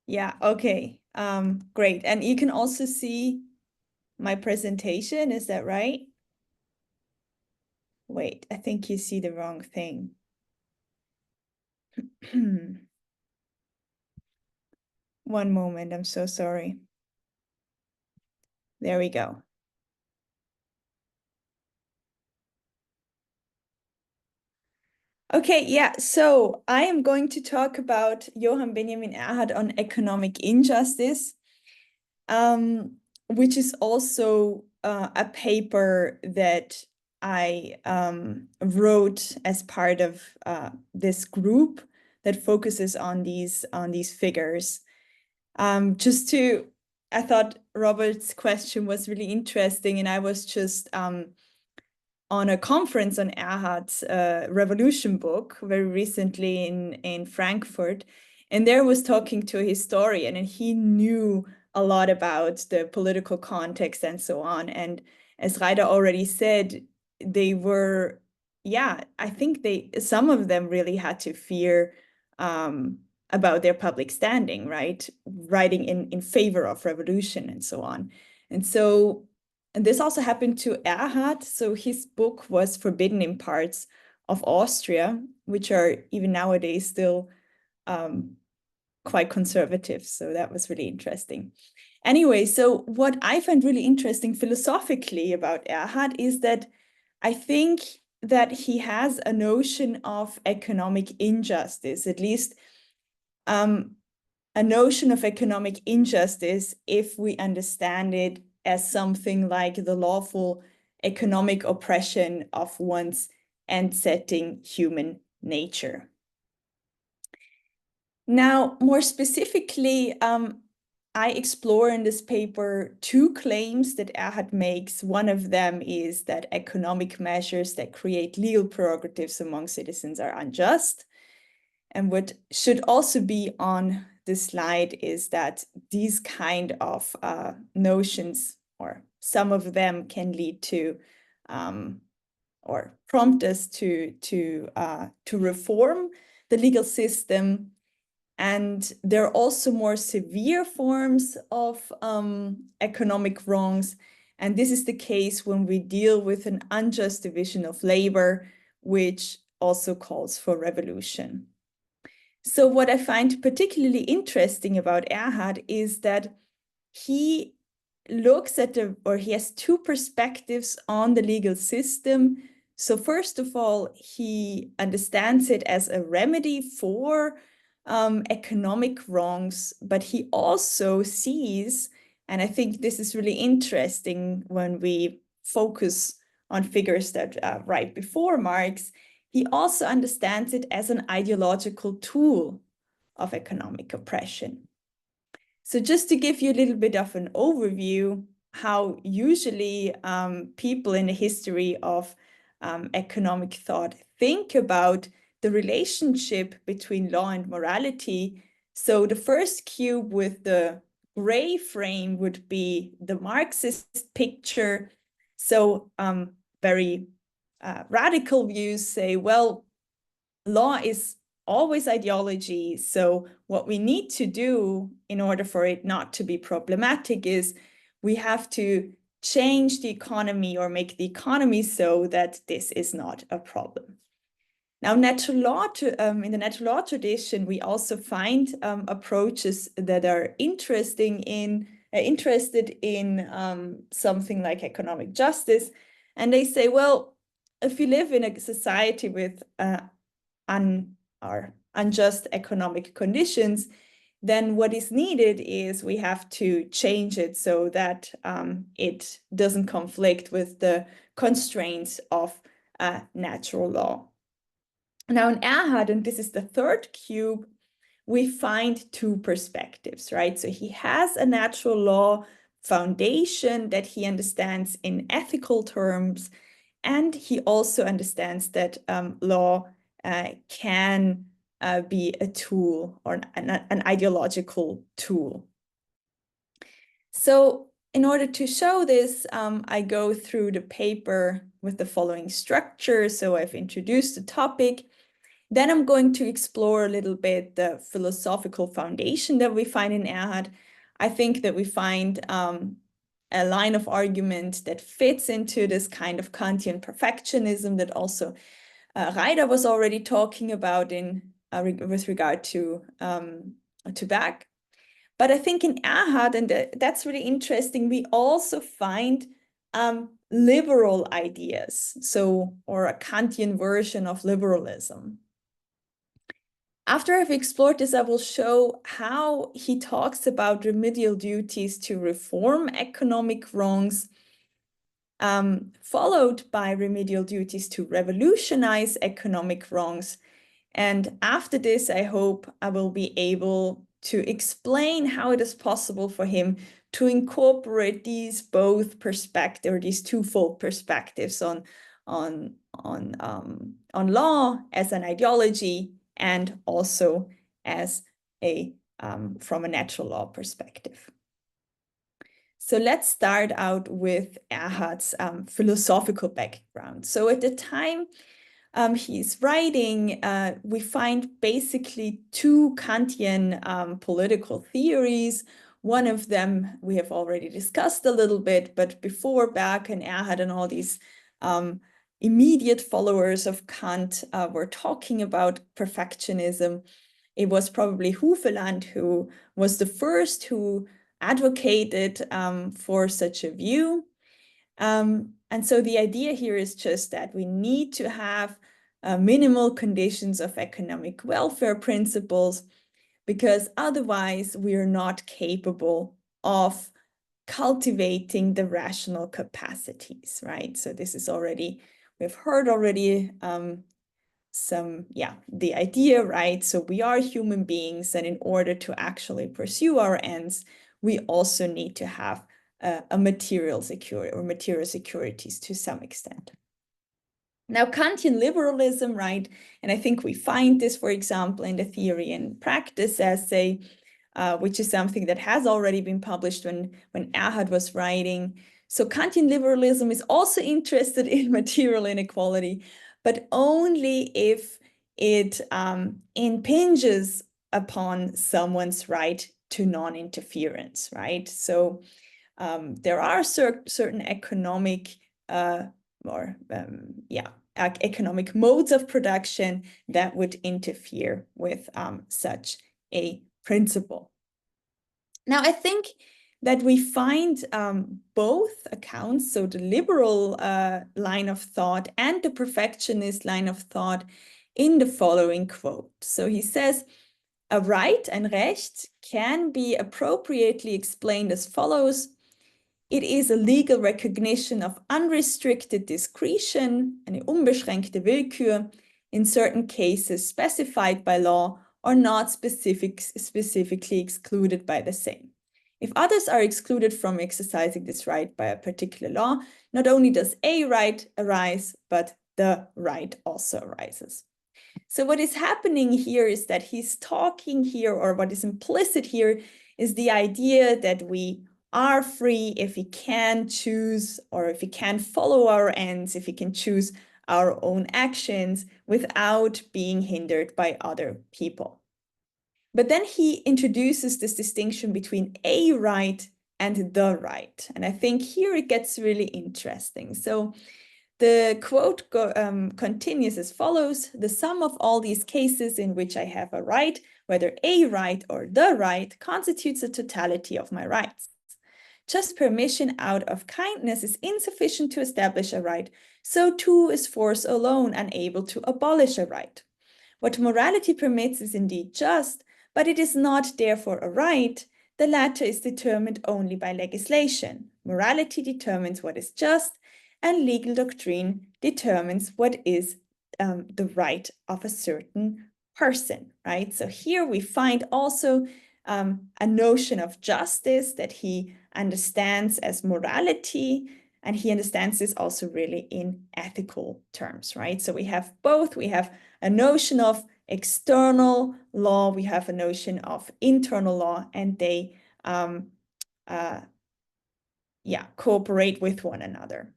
[SPEAKER 9] Yeah, okay. Great. And you can also see my presentation, is that right? Wait, I think you see the wrong thing. One moment, I'm so sorry. There we go. Okay, yeah, so I am going to talk about Johan Benjamin Erhard on economic injustice, which is also a paper that I wrote as part of this group that focuses on these figures. I thought Robert's question was really interesting, and I was just on a conference on Erhard's Revolution book very recently in Frankfurt, and there was talking to a historian, and he knew a lot about the political context and so on. And as Reidar already said, they were, I think some of them really had to fear about their public standing, right? Writing in favor of revolution and so on. And this also happened to Erhard. So his book was forbidden in parts of Austria, which are even nowadays still quite conservative. So that was really interesting. Anyway, so what I find really interesting philosophically about Erhard is that I think that he has a notion of economic injustice, at least a notion of economic injustice, if we understand it as something like the lawful economic oppression of one's and setting human nature. Now, more specifically, I explore in this paper two claims that Erhard makes. One of them is that economic measures that create legal prerogatives among citizens are unjust. And what should also be on the slide is that these kind of notions, or some of them, can lead to or prompt us to reform the legal system. And there are also more severe forms of economic wrongs. And this is the case when we deal with an unjust division of labor, which also calls for revolution. So what I find particularly interesting about Erhard is that he looks at he has two perspectives on the legal system. So first of all, he understands it as a remedy for economic wrongs, but he also sees, and I think this is really interesting when we focus on figures that right before Marx, he also understands it as an ideological tool of economic oppression. So just to give you a little bit of an overview, how usually people in the history of economic thought think about the relationship between law and morality. So the first cube with the gray frame would be the Marxist picture. So very radical views say, well, law is always ideology. So what we need to do in order for it not to be problematic is we have to change the economy or make the economy so that this is not a problem. Now, natural law in the natural law tradition, we also find approaches that are interested in something like economic justice. And they say, well, if you live in a society with unjust economic conditions, then what is needed is we have to change it so that it doesn't conflict with the constraints of natural law. Now in Erhard, and this is the third cube, we find two perspectives, right? So he has a natural law foundation that he understands in ethical terms, and he also understands that law can be a tool or an ideological tool. So in order to show this, I go through the paper with the following structure. So I've introduced the topic. Then I'm going to explore a little bit the philosophical foundation that we find in Erhard. I think that we find a line of argument that fits into this kind of Kantian perfectionism that also Reider was already talking about with regard to Beck. But I think in Erhard, and that's really interesting, we also find liberal ideas, or a Kantian version of liberalism. After I've explored this, I will show how he talks about remedial duties to reform economic wrongs, followed by remedial duties to revolutionize economic wrongs. And after this, I hope I will be able to explain how it is possible for him to incorporate these twofold perspectives on law as an ideology and also as from a natural law perspective. So let's start out with Erhard's philosophical background. So at the time he's writing, we find basically two Kantian political theories. One of them we have already discussed a little bit, but before Beck and Erhard and all these immediate followers of Kant were talking about perfectionism, it was probably Hufeland who was the first who advocated for such a view. And so the idea here is just that we need to have minimal conditions of economic welfare principles, because otherwise we are not capable of cultivating the rational capacities, right? So this is already we've heard already the idea, right? So we are human beings, and in order to actually pursue our ends, we also need to have a material security or material securities to some extent. Now, Kantian liberalism, right? And I think we find this, for example, in the Theory and Practice essay, which is something that has already been published when Erhard was writing. So Kantian liberalism is also interested in material inequality, but only if it impinges upon someone's right to non-interference, right? So there are certain economic economic modes of production that would interfere with such a principle. Now, I think that we find both accounts, so the liberal line of thought and the perfectionist line of thought, in the following quote. So he says, a right, ein Recht, can be appropriately explained as follows. It is a legal recognition of unrestricted discretion, eine unbeschränkte Willkür, in certain cases specified by law or not specifically excluded by the same. If others are excluded from exercising this right by a particular law, not only does a right arise, but the right also arises. So what is happening here is that he's talking here, or what is implicit here is the idea that we are free if we can choose, or if we can follow our ends, if we can choose our own actions without being hindered by other people. But then he introduces this distinction between a right and the right. And I think here it gets really interesting. So the quote continues as follows: the sum of all these cases in which I have a right, whether a right or the right, constitutes the totality of my rights. Just permission out of kindness is insufficient to establish a right, so too is force alone unable to abolish a right. What morality permits is indeed just, but it is not therefore a right. The latter is determined only by legislation. Morality determines what is just, and legal doctrine determines what is the right of a certain person, right? So here we find also a notion of justice that he understands as morality, and he understands this also really in ethical terms, right? So we have both. We have a notion of external law, we have a notion of internal law, and they cooperate with one another.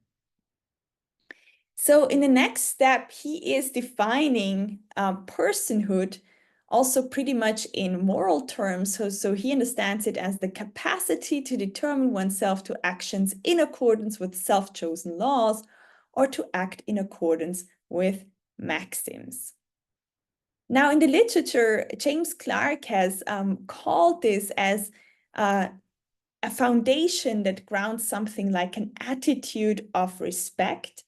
[SPEAKER 9] So in the next step, he is defining personhood also pretty much in moral terms. So he understands it as the capacity to determine oneself to actions in accordance with self-chosen laws, or to act in accordance with maxims. Now, in the literature, James Clark has called this as a foundation that grounds something like an attitude of respect.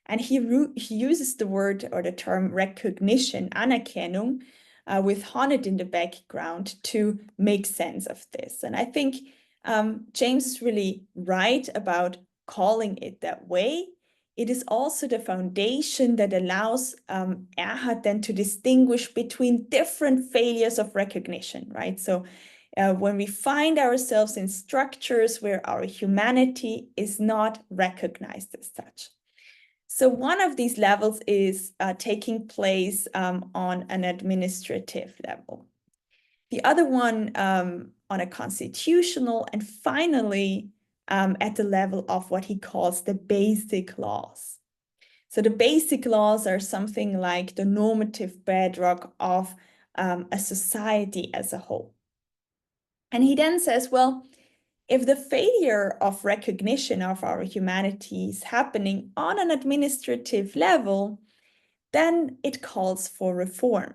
[SPEAKER 9] And he uses the word or the term recognition, Anerkennung, with Honneth in the background to make sense of this. And I think James is really right about calling it that way. It is also the foundation that allows Erhard then to distinguish between different failures of recognition, right? So when we find ourselves in structures where our humanity is not recognized as such. So one of these levels is taking place on an administrative level. The other one on a constitutional, and finally at the level of what he calls the basic laws. So the basic laws are something like the normative bedrock of a society as a whole. And he then says, well, if the failure of recognition of our humanity is happening on an administrative level, then it calls for reform,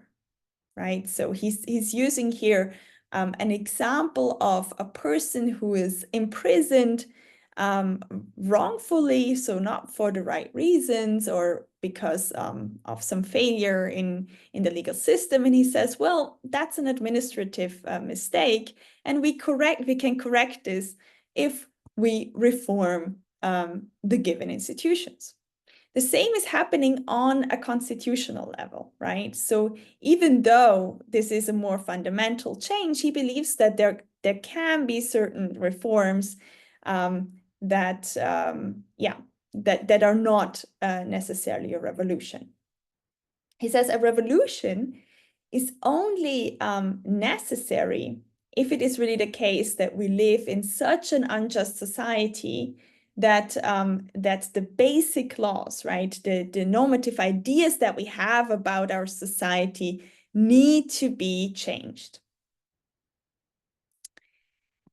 [SPEAKER 9] right? So he's using here an example of a person who is imprisoned wrongfully, so not for the right reasons or because of some failure in the legal system. And he says, well, that's an administrative mistake, and we can correct this if we reform the given institutions. The same is happening on a constitutional level, right? So even though this is a more fundamental change, he believes that there can be certain reforms that are not necessarily a revolution. He says a revolution is only necessary if it is really the case that we live in such an unjust society that the basic laws, right, the normative ideas that we have about our society need to be changed.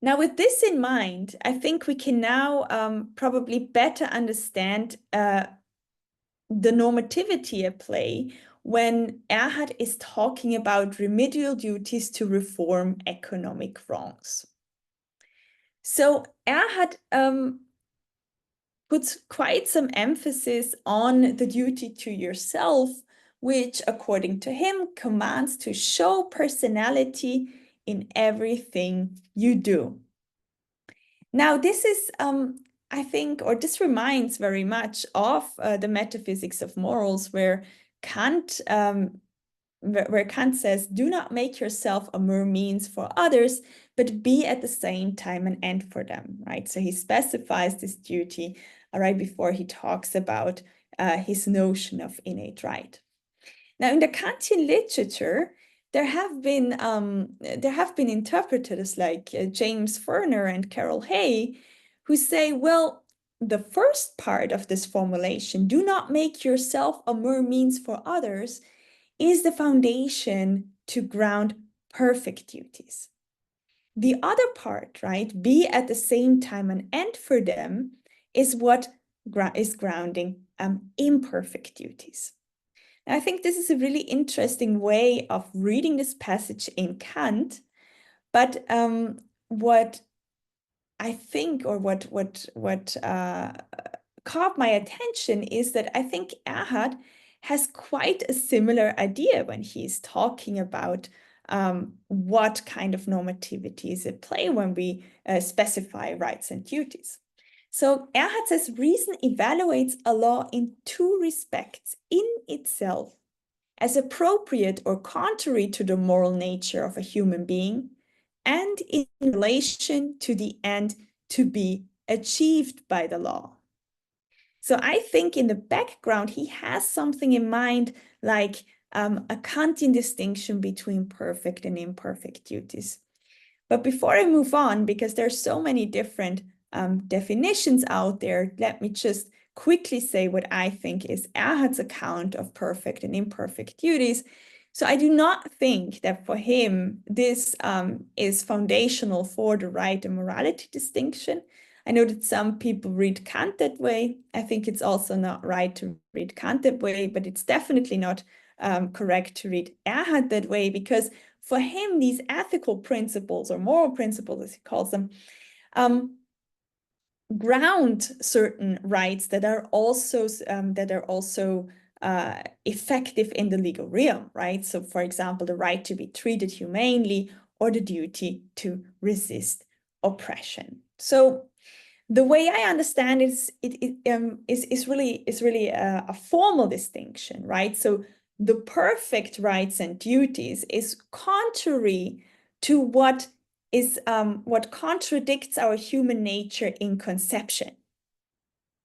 [SPEAKER 9] Now, with this in mind, I think we can now probably better understand the normativity at play when Erhard is talking about remedial duties to reform economic wrongs. So Erhard puts quite some emphasis on the duty to yourself, which, according to him, commands to show personality in everything you do. Now, this is, I think, or this reminds very much of the metaphysics of morals, where Kant says, do not make yourself a mere means for others, but be at the same time an end for them, right? So he specifies this duty right before he talks about his notion of innate right. Now, in the Kantian literature, there have been interpreters like James Ferner and Carol Hay, who say, well, the first part of this formulation, do not make yourself a mere means for others, is the foundation to ground perfect duties. The other part, right, be at the same time an end for them, is what is grounding imperfect duties. Now, I think this is a really interesting way of reading this passage in Kant, but what I think, or what caught my attention, is that I think Erhard has quite a similar idea when he's talking about what kind of normativity is at play when we specify rights and duties. So Erhard says reason evaluates a law in two respects: in itself, as appropriate or contrary to the moral nature of a human being, and in relation to the end to be achieved by the law. So I think in the background, he has something in mind like a Kantian distinction between perfect and imperfect duties. But before I move on, because there's so many different definitions out there, let me just quickly say what I think is Erhard's account of perfect and imperfect duties. So I do not think that for him, this is foundational for the right and morality distinction. I know that some people read Kant that way. I think it's also not right to read Kant that way, but it's definitely not correct to read Erhard that way, because for him, these ethical principles, or moral principles, as he calls them, ground certain rights that are also effective in the legal realm, right? So, for example, the right to be treated humanely, or the duty to resist oppression. So, the way I understand it is really a formal distinction, right? So, the perfect rights and duties is contrary to what contradicts our human nature in conception,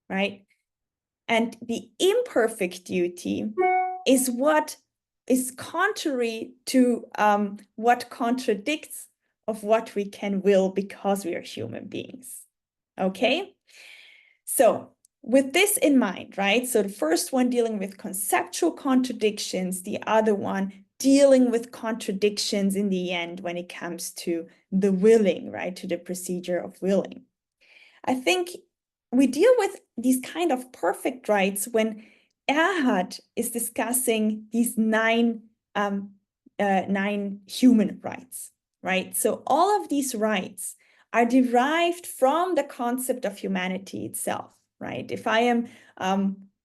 [SPEAKER 9] right? And the imperfect duty is what is contrary to what contradicts of what we can will because we are human beings. Okay? So with this in mind, right? So the first one dealing with conceptual contradictions, the other one dealing with contradictions in the end when it comes to the willing, right? To the procedure of willing. I think we deal with these kind of perfect rights when Erhard is discussing these nine human rights, right? So all of these rights are derived from the concept of humanity itself, right? If I am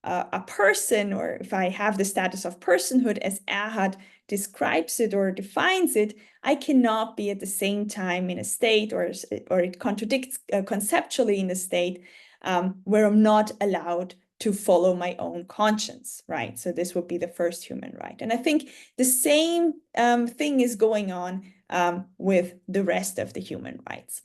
[SPEAKER 9] a person, or if I have the status of personhood as Erhard describes it or defines it, I cannot be at the same time in a state, or it contradicts conceptually in a state where I'm not allowed to follow my own conscience, right? So this would be the first human right. And I think the same thing is going on with the rest of the human rights.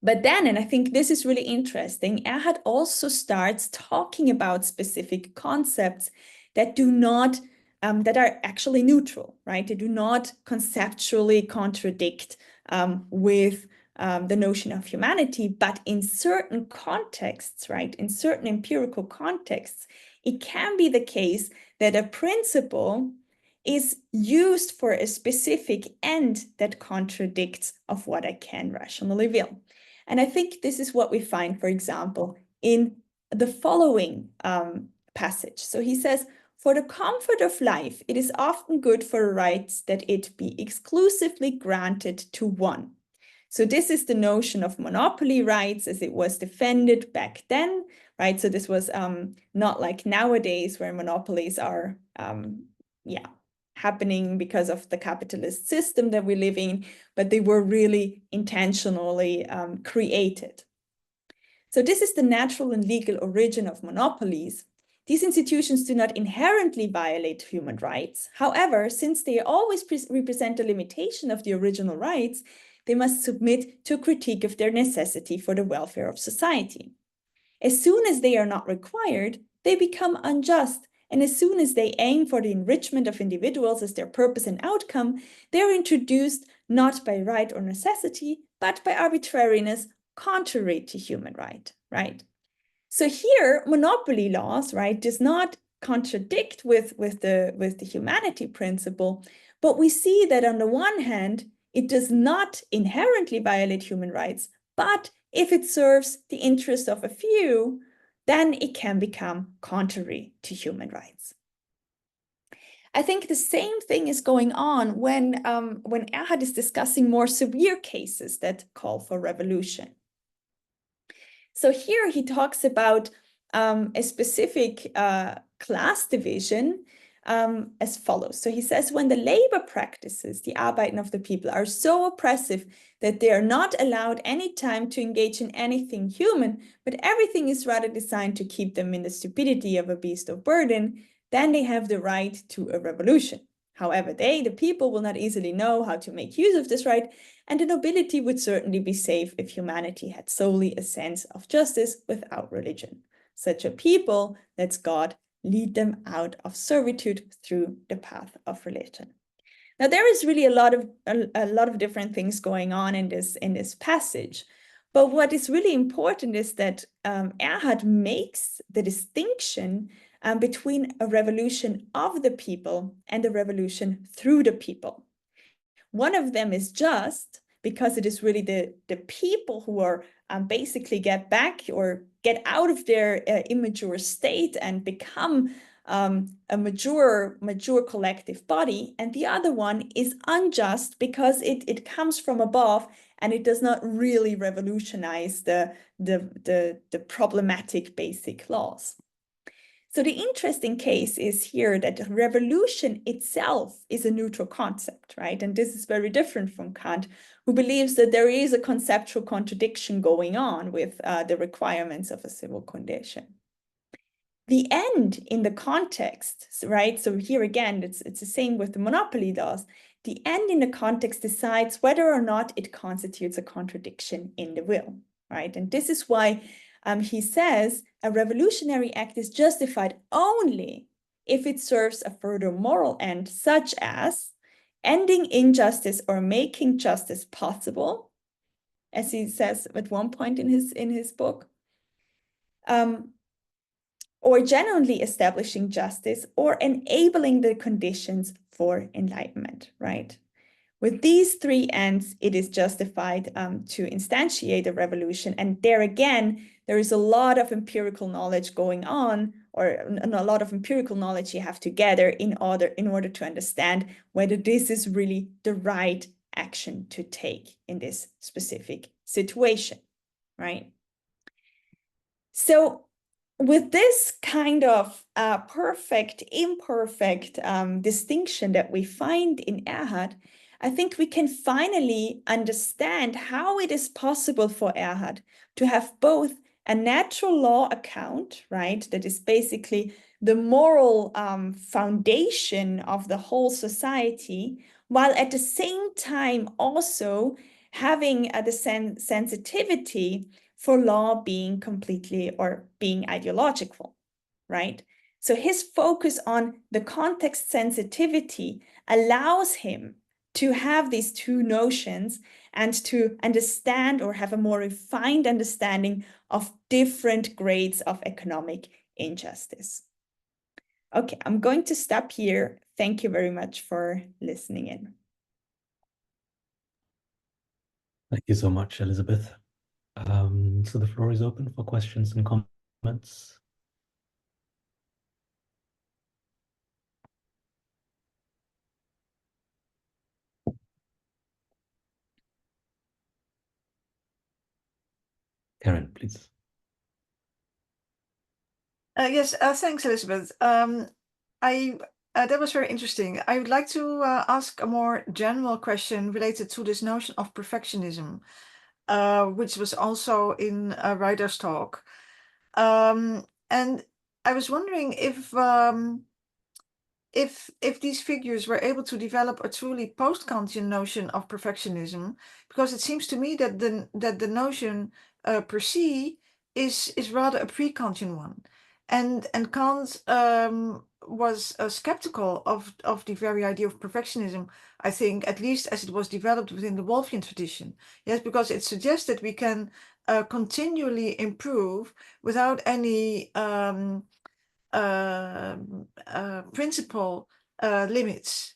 [SPEAKER 9] But then, and I think this is really interesting, Erhard also starts talking about specific concepts that do not, that are actually neutral, right? They do not conceptually contradict with the notion of humanity, but in certain contexts, right? In certain empirical contexts, it can be the case that a principle is used for a specific end that contradicts of what I can rationally will. And I think this is what we find, for example, in the following passage. So he says, for the comfort of life, it is often good for rights that it be exclusively granted to one. So this is the notion of monopoly rights as it was defended back then, right? So this was not like nowadays where monopolies are, happening because of the capitalist system that we live in, but they were really intentionally created. So this is the natural and legal origin of monopolies. These institutions do not inherently violate human rights. However, since they always represent a limitation of the original rights, they must submit to a critique of their necessity for the welfare of society. As soon as they are not required, they become unjust. And as soon as they aim for the enrichment of individuals as their purpose and outcome, they are introduced not by right or necessity, but by arbitrariness contrary to human right, right? So here, monopoly laws, right, does not contradict with the humanity principle, but we see that on the one hand, it does not inherently violate human rights, but if it serves the interest of a few, then it can become contrary to human rights. I think the same thing is going on when Erhard is discussing more severe cases that call for revolution. So here he talks about a specific class division as follows. So he says, when the labor practices, the Arbeiten of the people, are so oppressive that they are not allowed any time to engage in anything human, but everything is rather designed to keep them in the stupidity of a beast of burden, then they have the right to a revolution. However, they, the people, will not easily know how to make use of this right, and the nobility would certainly be safe if humanity had solely a sense of justice without religion. Such a people lets God lead them out of servitude through the path of religion. Now, there is really a lot of different things going on in this passage, but what is really important is that Erhard makes the distinction between a revolution of the people and a revolution through the people. One of them is just because it is really the people who are basically get back or get out of their immature state and become a mature collective body. And the other one is unjust because it comes from above and it does not really revolutionize the problematic basic laws. So the interesting case is here that revolution itself is a neutral concept, right? And this is very different from Kant, who believes that there is a conceptual contradiction going on with the requirements of a civil condition. The end in the context, right? So here again, it's the same with the monopoly laws. The end in the context decides whether or not it constitutes a contradiction in the will, right? And this is why he says a revolutionary act is justified only if it serves a further moral end, such as ending injustice or making justice possible, as he says at one point in his book, or genuinely establishing justice or enabling the conditions for enlightenment, right? With these three ends, it is justified to instantiate a revolution. And there again, there is a lot of empirical knowledge going on, or a lot of empirical knowledge you have to gather in order to understand whether this is really the right action to take in this specific situation, right? So with this kind of perfect, imperfect distinction that we find in Erhard, I think we can finally understand how it is possible for Erhard to have both a natural law account, right? That is basically the moral foundation of the whole society, while at the same time also having the sensitivity for law being completely or being ideological, right? So his focus on the context sensitivity allows him to have these two notions and to understand or have a more refined understanding of different grades of economic injustice. Okay, I'm going to stop here. Thank you very much for listening in.
[SPEAKER 2] Thank you so much, Elizabeth. So the floor is open for questions and comments. Karen, please.
[SPEAKER 1] Yes, thanks, Elizabeth. That was very interesting. I would like to ask a more general question related to this notion of perfectionism, which was also in Ryder's talk. And I was wondering if these figures were able to develop a truly post-Kantian notion of perfectionism, because it seems to me that the notion per se is rather a pre-Kantian one, and Kant was skeptical of the very idea of perfectionism. I think, at least as it was developed within the Wolffian tradition. Yes, because it suggests that we can continually improve without any principle limits.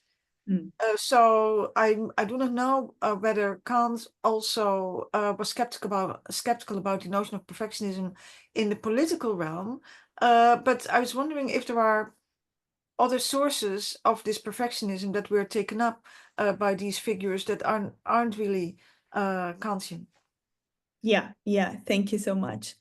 [SPEAKER 1] So I do not know whether Kant also was skeptical about the notion of perfectionism in the political realm, but I was wondering if there are other sources of this perfectionism that were taken up by these figures that aren't really Kantian.
[SPEAKER 9] Yeah, thank you so much.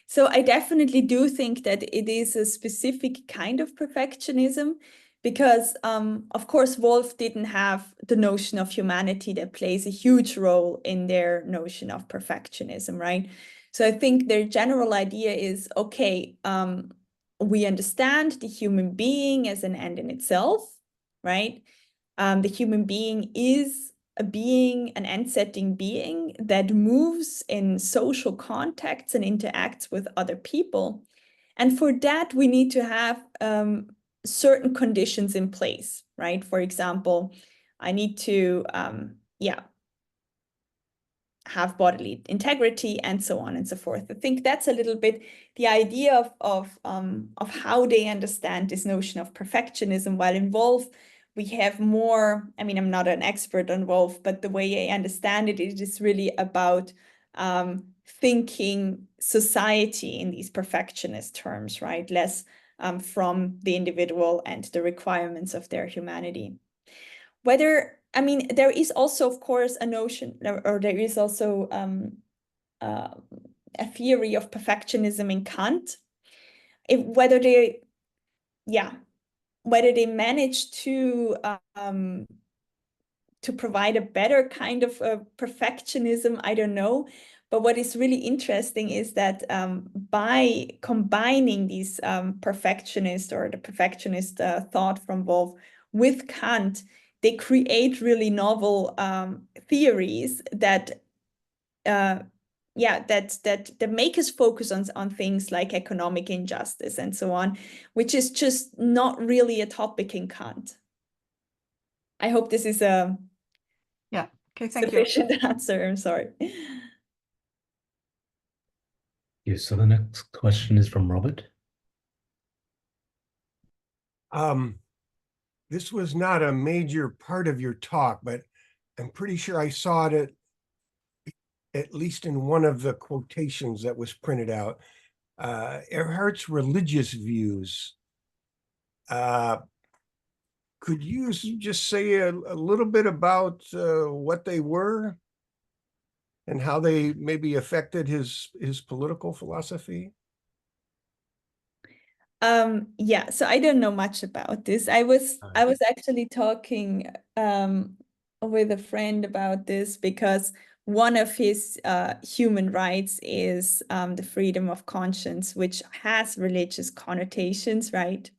[SPEAKER 9] So I definitely do think that it is a specific kind of perfectionism because, of course, Wolff didn't have the notion of humanity that plays a huge role in their notion of perfectionism, right? So I think their general idea is, okay, we understand the human being as an end in itself, right? The human being is a being, an end-setting being that moves in social contexts and interacts with other people. And for that, we need to have certain conditions in place, right? For example, I need to, have bodily integrity and so on and so forth. I think that's a little bit the idea of how they understand this notion of perfectionism. While in Wolff, we have more, I mean, I'm not an expert on Wolff, but the way I understand it, it is really about thinking society in these perfectionist terms, right? Less from the individual and the requirements of their humanity. I mean, there is also, of course, a notion, or there is also a theory of perfectionism in Kant. Whether they manage to provide a better kind of perfectionism, I don't know. But what is really interesting is that by combining these perfectionist or the perfectionist thought from Wolff with Kant, they create really novel theories that make us focus on things like economic injustice and so on, which is just not really a topic in Kant. I hope this is a sufficient answer. I'm sorry.
[SPEAKER 2] So the next question is from Robert.
[SPEAKER 8] This was not a major part of your talk, but I'm pretty sure I saw it at least in one of the quotations that was printed out. Erhardt's religious views. Could you just say a little bit about what they were and how they maybe affected his political philosophy?
[SPEAKER 9] So I don't know much about this. I was actually talking with a friend about this because one of his human rights is the freedom of conscience, which has religious connotations, right?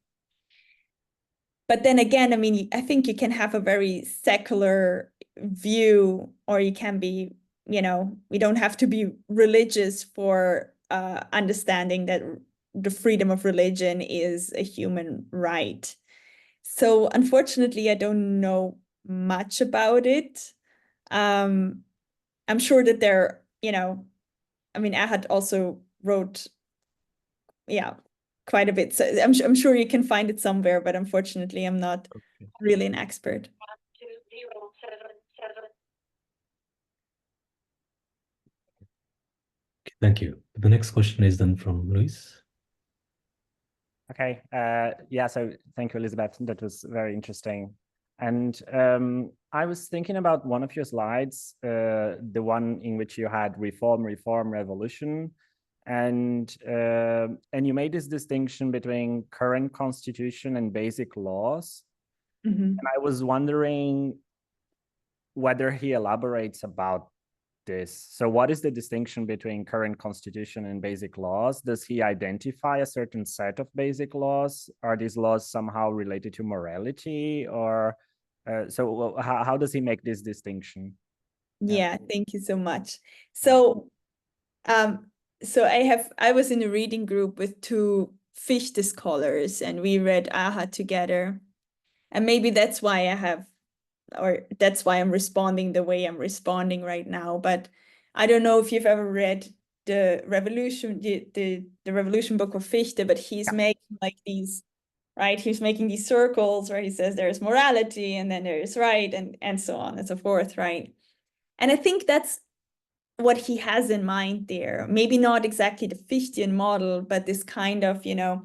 [SPEAKER 9] But then again, I mean, I think you can have a very secular view, or you can be, you know, we don't have to be religious for understanding that the freedom of religion is a human right. So unfortunately, I don't know much about it. I'm sure that there, you know, I mean, Ahad also wrote, yeah, quite a bit. So I'm sure you can find it somewhere, but unfortunately, I'm not really an expert.
[SPEAKER 2] Thank you. The next question is then from Luis.
[SPEAKER 7] Okay. Yeah, so thank you, Elizabeth. That was very interesting. And I was thinking about one of your slides, the one in which you had reform, revolution. And you made this distinction between current constitution and basic laws.
[SPEAKER 9] Mm-hmm.
[SPEAKER 7] And I was wondering whether he elaborates about this. So what is the distinction between current constitution and basic laws? Does he identify a certain set of basic laws? Are these laws somehow related to morality? Or so how does he make this distinction?
[SPEAKER 9] Yeah, thank you so much. So I was in a reading group with two Fichte scholars, and we read Ahad together. And maybe that's why that's why I'm responding the way I'm responding right now. But I don't know if you've ever read the Revolution, the Revolution book of Fichte, but he's making like these, right? He's making these circles where he says there's morality and then there's right and so on and so forth, right? And I think that's what he has in mind there. Maybe not exactly the Fichtean model, but this kind of, you know,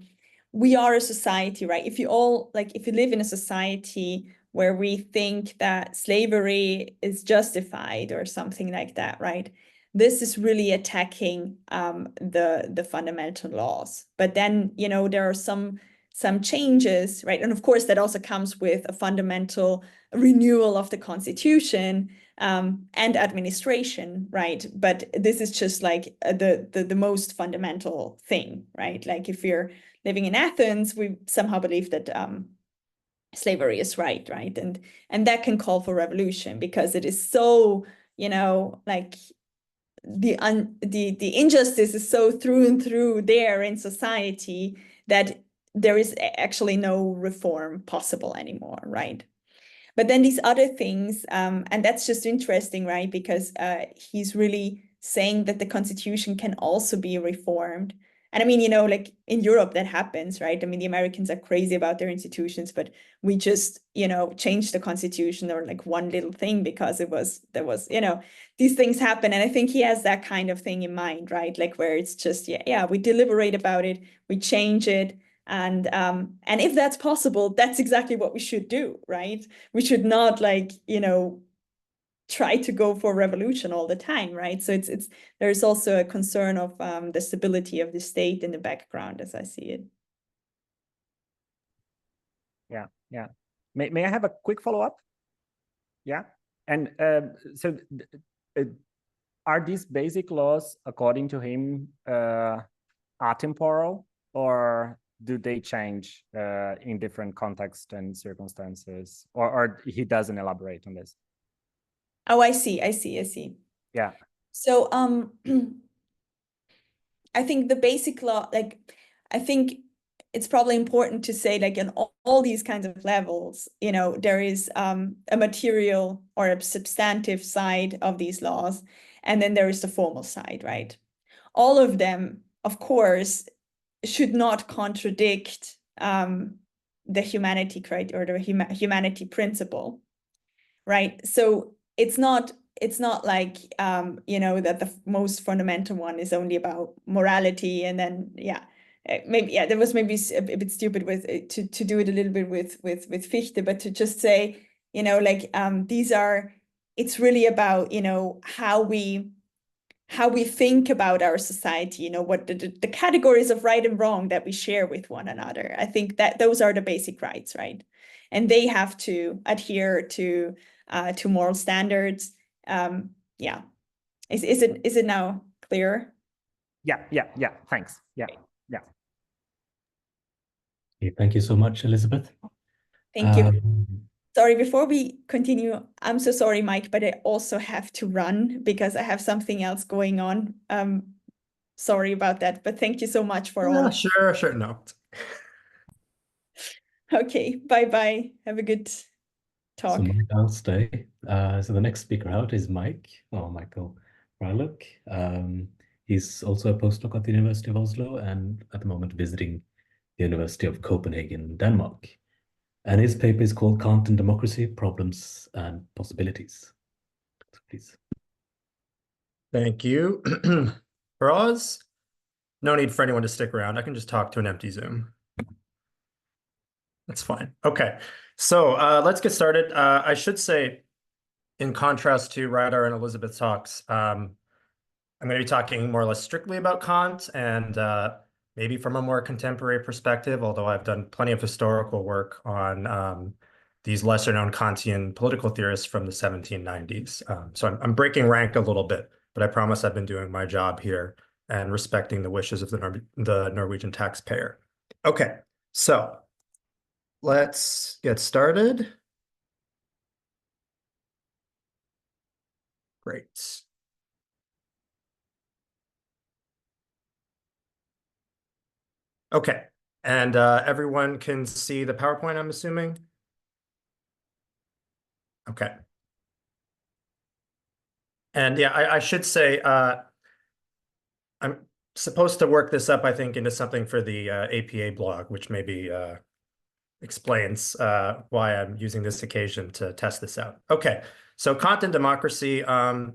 [SPEAKER 9] we are a society, right? If you live in a society where we think that slavery is justified or something like that, right? This is really attacking the fundamental laws. But then, you know, there are some changes, right? And of course, that also comes with a fundamental renewal of the Constitution and administration, right? But this is just like the most fundamental thing, right? Like if you're living in Athens, we somehow believe that slavery is right? And that can call for revolution because it is so, you know, like the injustice is so through and through there in society that there is actually no reform possible anymore, right? But then these other things, and that's just interesting, right? Because he's really saying that the Constitution can also be reformed. And I mean, you know, like in Europe, that happens, right? I mean, the Americans are crazy about their institutions, but we just, you know, changed the Constitution or like one little thing because there was, you know, these things happen. And I think he has that kind of thing in mind, right? Like where it's just, yeah, we deliberate about it, we change it. And if that's possible, that's exactly what we should do, right? We should not like, you know, try to go for revolution all the time, right? So there's also a concern of the stability of the state in the background, as I see it.
[SPEAKER 7] Yeah. May I have a quick follow-up? Yeah. And so are these basic laws, according to him, atemporal, or do they change in different contexts and circumstances, or he doesn't elaborate on this?
[SPEAKER 9] Oh, I see.
[SPEAKER 7] Yeah.
[SPEAKER 9] So I think the basic law, like, I think it's probably important to say, like, in all these kinds of levels, you know, there is a material or a substantive side of these laws, and then there is the formal side, right? All of them, of course, should not contradict the humanity criteria or the humanity principle, right? So it's not like you know, that the most fundamental one is only about morality, and then there was maybe a bit stupid with to do it a little bit with Fichte, but to just say, you know, like it's really about, you know, how we think about our society, you know, what the categories of right and wrong that we share with one another. I think that those are the basic rights, right? And they have to adhere to moral standards. Yeah. Is it now clear?
[SPEAKER 7] Yeah. Thanks. Yeah.
[SPEAKER 2] Okay, thank you so much, Elizabeth.
[SPEAKER 9] Thank you.
[SPEAKER 2] Um,
[SPEAKER 9] Sorry, before we continue, I'm so sorry, Mike, but I also have to run because I have something else going on. Sorry about that, but thank you so much for all.
[SPEAKER 10] Sure, no.
[SPEAKER 9] Okay, bye. Have a good talk.
[SPEAKER 2] So Mike, I'll stay. So the next speaker out is Michael Ryluk. He's also a postdoc at the University of Oslo and at the moment visiting the University of Copenhagen, Denmark. And his paper is called Kant and Democracy, Problems and Possibilities. So please.
[SPEAKER 10] Thank you. For Oz, no need for anyone to stick around. I can just talk to an empty Zoom. That's fine. Okay, so let's get started. I should say, in contrast to Ryder and Elizabeth's talks, I'm going to be talking more or less strictly about Kant and maybe from a more contemporary perspective, although I've done plenty of historical work on these lesser-known Kantian political theorists from the 1790s. So I'm breaking rank a little bit, but I promise I've been doing my job here and respecting the wishes of the Norwegian taxpayer. Okay, so let's get started. Great. Okay, and everyone can see the PowerPoint, I'm assuming? Okay. And yeah, I should say, I'm supposed to work this up, I think, into something for the APA blog, which maybe explains why I'm using this occasion to test this out. Okay, so Kant and Democracy, the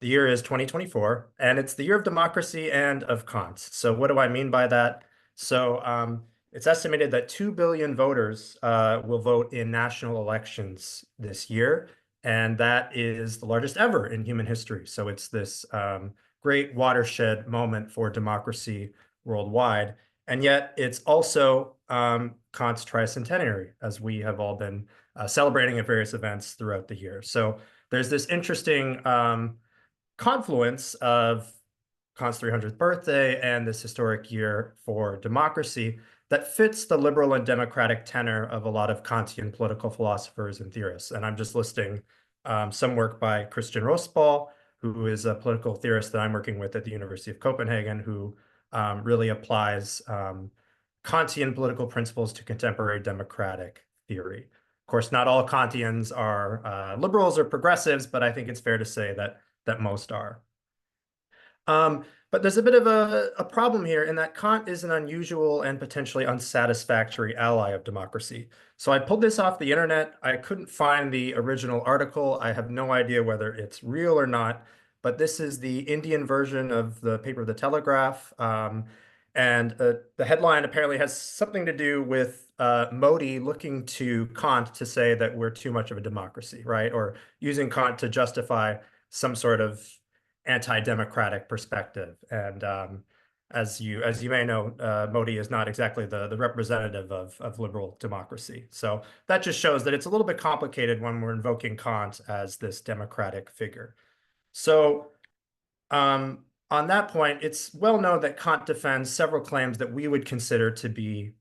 [SPEAKER 10] year is 2024, and it's the year of democracy and of Kant. So what do I mean by that? So it's estimated that 2 billion voters will vote in national elections this year, and that is the largest ever in human history. So it's this great watershed moment for democracy worldwide. And yet it's also Kant's tricentenary, as we have all been celebrating at various events throughout the year. So there's this interesting confluence of Kant's 300th birthday and this historic year for democracy that fits the liberal and democratic tenor of a lot of Kantian political philosophers and theorists. And I'm just listing some work by Christian Rosball, who is a political theorist that I'm working with at the University of Copenhagen, who really applies Kantian political principles to contemporary democratic theory. Of course, not all Kantians are liberals or progressives, but I think it's fair to say that most are. But there's a bit of a problem here in that Kant is an unusual and potentially unsatisfactory ally of democracy. So I pulled this off the internet. I couldn't find the original article. I have no idea whether it's real or not, but this is the Indian version of the paper of the Telegraph. And the headline apparently has something to do with Modi looking to Kant to say that we're too much of a democracy, right? Or using Kant to justify some sort of anti-democratic perspective. And as you may know, Modi is not exactly the representative of liberal democracy. So that just shows that it's a little bit complicated when we're invoking Kant as this democratic figure. So on that point, it's well known that Kant defends several claims that we would consider to be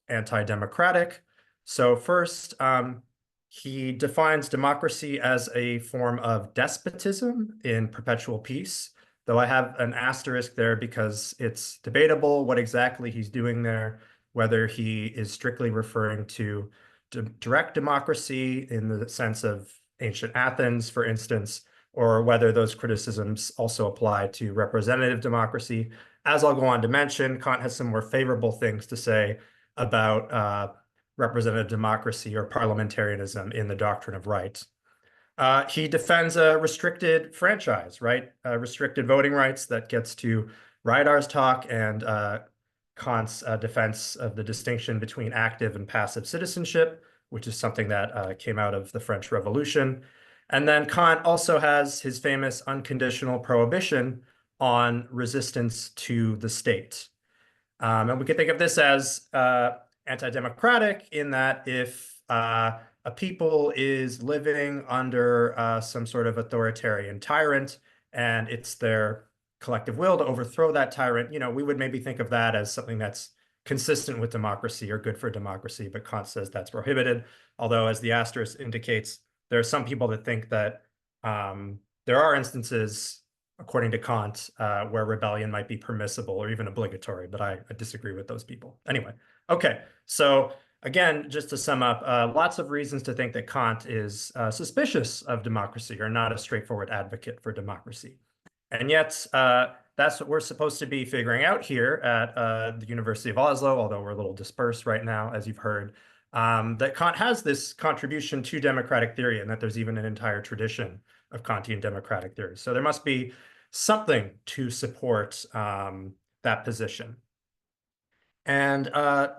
[SPEAKER 10] anti-democratic. So first, he defines democracy as a form of despotism in perpetual peace, though I have an asterisk there because it's debatable what exactly he's doing there, whether he is strictly referring to direct democracy in the sense of ancient Athens, for instance, or whether those criticisms also apply to representative democracy. As I'll go on to mention, Kant has some more favorable things to say about representative democracy or parliamentarianism in the doctrine of rights. He defends a restricted franchise, right? Restricted voting rights that gets to Rydar's talk and Kant's defense of the distinction between active and passive citizenship, which is something that came out of the French Revolution. And then Kant also has his famous unconditional prohibition on resistance to the state. And we can think of this as anti-democratic in that if a people is living under some sort of authoritarian tyrant and it's their collective will to overthrow that tyrant, we would maybe think of that as something that's consistent with democracy or good for democracy, but Kant says that's prohibited. Although, as the asterisk indicates, there are some people that think that there are instances, according to Kant, where rebellion might be permissible or even obligatory, but I disagree with those people. Anyway, okay, so again, just to sum up, lots of reasons to think that Kant is suspicious of democracy or not a straightforward advocate for democracy. And yet, that's what we're supposed to be figuring out here at the University of Oslo, although we're a little dispersed right now, as you've heard, that Kant has this contribution to democratic theory and that there's even an entire tradition of Kantian democratic theory. So there must be something to support that position. And,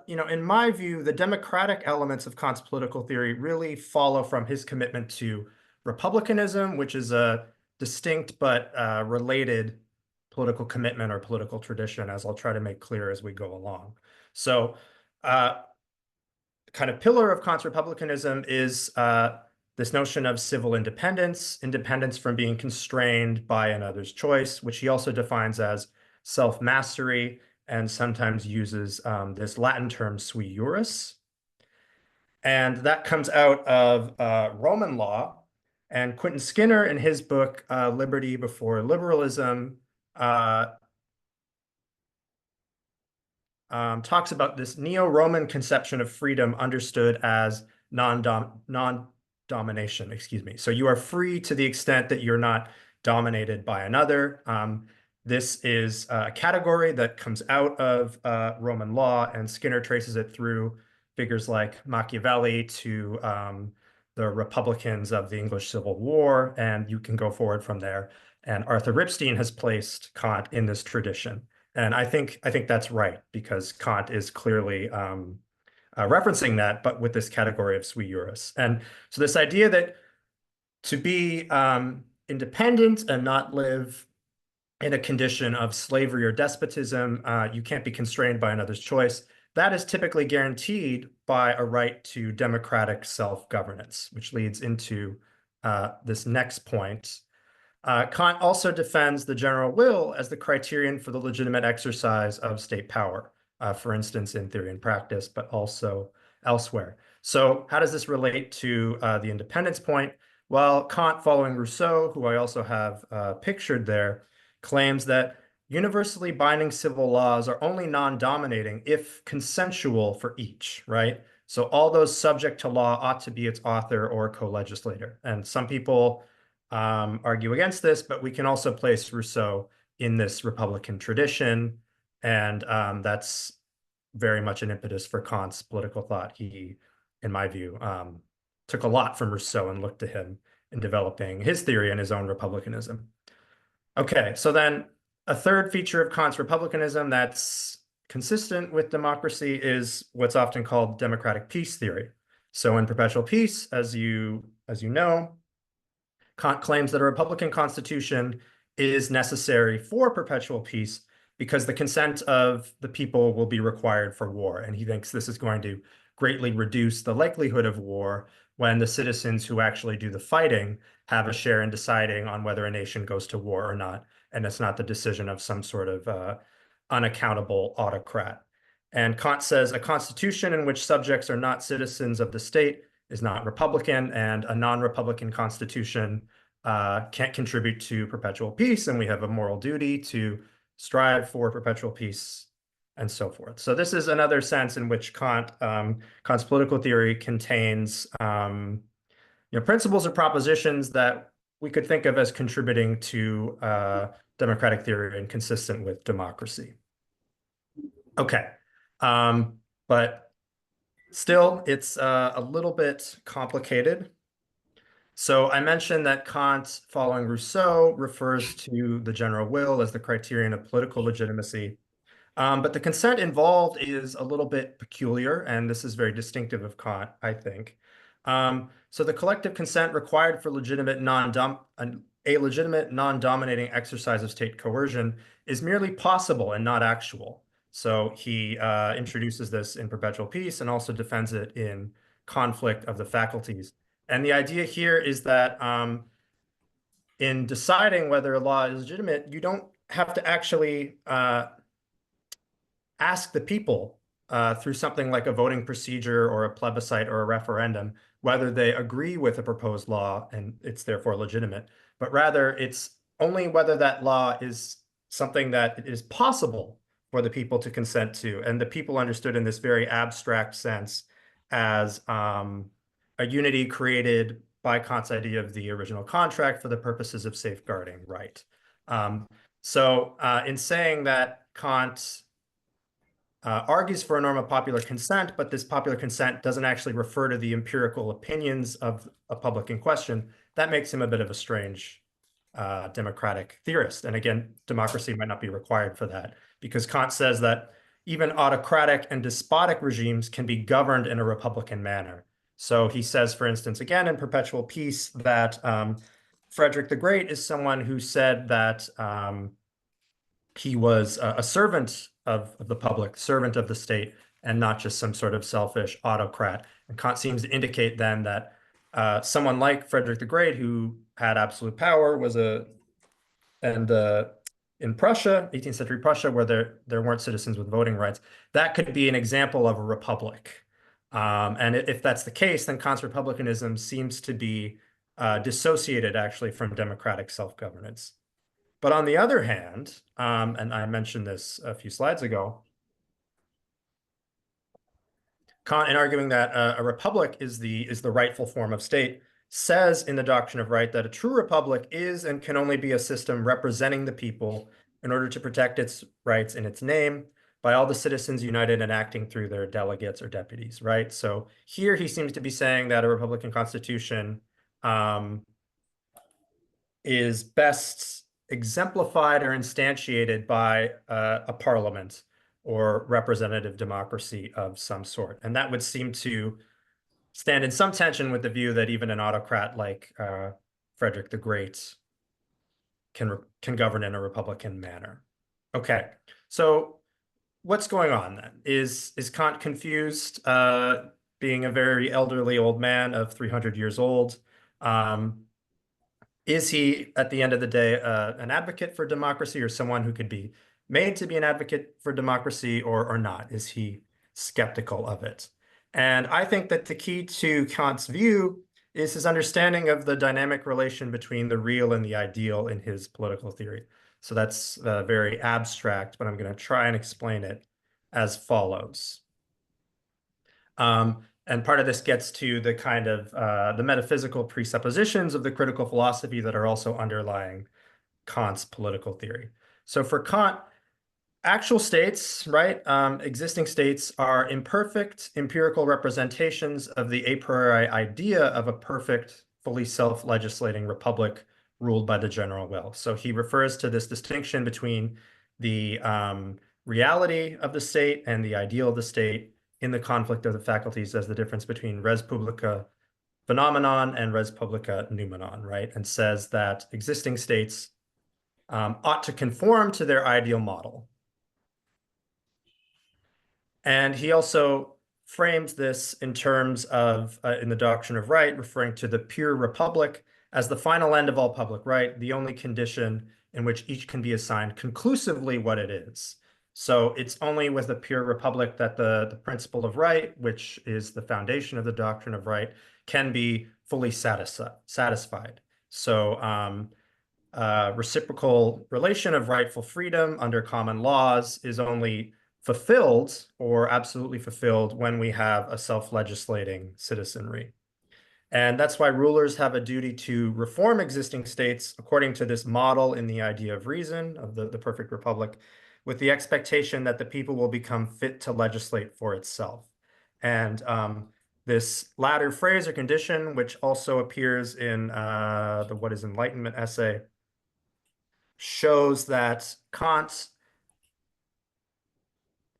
[SPEAKER 10] in my view, the democratic elements of Kant's political theory really follow from his commitment to republicanism, which is a distinct but related political commitment or political tradition, as I'll try to make clear as we go along. So kind of pillar of Kant's republicanism is this notion of civil independence, independence from being constrained by another's choice, which he also defines as self-mastery, and sometimes uses this Latin term sui juris. And that comes out of Roman law. And Quentin Skinner, in his book, Liberty Before Liberalism, talks about this neo-Roman conception of freedom understood as non-domination, So you are free to the extent that you're not dominated by another. This is a category that comes out of Roman law, and Skinner traces it through figures like Machiavelli to the Republicans of the English Civil War, and you can go forward from there. And Arthur Ripstein has placed Kant in this tradition. And I think that's right, because Kant is clearly referencing that, but with this category of sui juris. And so this idea that to be independent and not live in a condition of slavery or despotism, you can't be constrained by another's choice. That is typically guaranteed by a right to democratic self-governance, which leads into this next point. Kant also defends the general will as the criterion for the legitimate exercise of state power, for instance, in Theory and Practice, but also elsewhere. So how does this relate to the independence point? Well, Kant, following Rousseau, who I also have pictured there, claims that universally binding civil laws are only non-dominating if consensual for each, right? So all those subject to law ought to be its author or co-legislator. And some people argue against this, but we can also place Rousseau in this Republican tradition. And that's very much an impetus for Kant's political thought. He, in my view, took a lot from Rousseau and looked to him in developing his theory and his own republicanism. Okay, so then a third feature of Kant's republicanism that's consistent with democracy is what's often called democratic peace theory. So in Perpetual Peace, as you know, Kant claims that a republican constitution is necessary for perpetual peace because the consent of the people will be required for war. And he thinks this is going to greatly reduce the likelihood of war when the citizens who actually do the fighting have a share in deciding on whether a nation goes to war or not. And it's not the decision of some sort of unaccountable autocrat. And Kant says a constitution in which subjects are not citizens of the state is not Republican, and a non-Republican constitution can't contribute to perpetual peace, and we have a moral duty to strive for perpetual peace, and so forth. So this is another sense in which Kant's political theory contains principles or propositions that we could think of as contributing to democratic theory and consistent with democracy. Okay, but still, it's a little bit complicated. So I mentioned that Kant, following Rousseau, refers to the general will as the criterion of political legitimacy. But the consent involved is a little bit peculiar, and this is very distinctive of Kant, I think. So the collective consent required for a legitimate non-dominating exercise of state coercion is merely possible and not actual. So he introduces this in Perpetual Peace and also defends it in Conflict of the Faculties. And the idea here is that in deciding whether a law is legitimate, you don't have to actually ask the people through something like a voting procedure or a plebiscite or a referendum whether they agree with a proposed law and it's therefore legitimate, but rather it's only whether that law is something that is possible for the people to consent to. And the people understood in this very abstract sense as a unity created by Kant's idea of the original contract for the purposes of safeguarding right. So in saying that Kant argues for a norm of popular consent, but this popular consent doesn't actually refer to the empirical opinions of a public in question, that makes him a bit of a strange democratic theorist. And again, democracy might not be required for that, because Kant says that even autocratic and despotic regimes can be governed in a republican manner. So he says, for instance, again, in Perpetual Peace, that Frederick the Great is someone who said that he was a servant of the public, servant of the state, and not just some sort of selfish autocrat. And Kant seems to indicate then that someone like Frederick the Great, who had absolute power, was in Prussia, 18th century Prussia, where there weren't citizens with voting rights, that could be an example of a republic. And if that's the case, then Kant's republicanism seems to be dissociated actually from democratic self-governance. But on the other hand, and I mentioned this a few slides ago, Kant, in arguing that a republic is the rightful form of state, says in the Doctrine of Right that a true republic is and can only be a system representing the people in order to protect its rights in its name by all the citizens united and acting through their delegates or deputies, right? So here he seems to be saying that a republican constitution is best exemplified or instantiated by a parliament or representative democracy of some sort. And that would seem to stand in some tension with the view that even an autocrat like Frederick the Great can govern in a republican manner. Okay, so what's going on then? Is Kant confused, being a very elderly old man of 300 years old? Is he, at the end of the day, an advocate for democracy or someone who could be made to be an advocate for democracy or not? Is he skeptical of it? And I think that the key to Kant's view is his understanding of the dynamic relation between the real and the ideal in his political theory. So that's very abstract, but I'm going to try and explain it as follows. And part of this gets to the kind of the metaphysical presuppositions of the critical philosophy that are also underlying Kant's political theory. So for Kant, actual states, right, existing states are imperfect empirical representations of the a priori idea of a perfect, fully self-legislating republic ruled by the general will. So he refers to this distinction between the reality of the state and the ideal of the state in the conflict of the faculties as the difference between res publica phenomenon and res publica noumenon, right? And says that existing states ought to conform to their ideal model. And he also frames this in terms of, in the Doctrine of Right, referring to the pure republic as the final end of all public right, the only condition in which each can be assigned conclusively what it is. So it's only with the pure republic that the principle of right, which is the foundation of the Doctrine of Right, can be fully satisfied. So reciprocal relation of rightful freedom under common laws is only fulfilled or absolutely fulfilled when we have a self-legislating citizenry. And that's why rulers have a duty to reform existing states according to this model in the idea of reason of the perfect republic, with the expectation that the people will become fit to legislate for itself. And this latter phrase or condition, which also appears in the What is Enlightenment essay, shows that Kant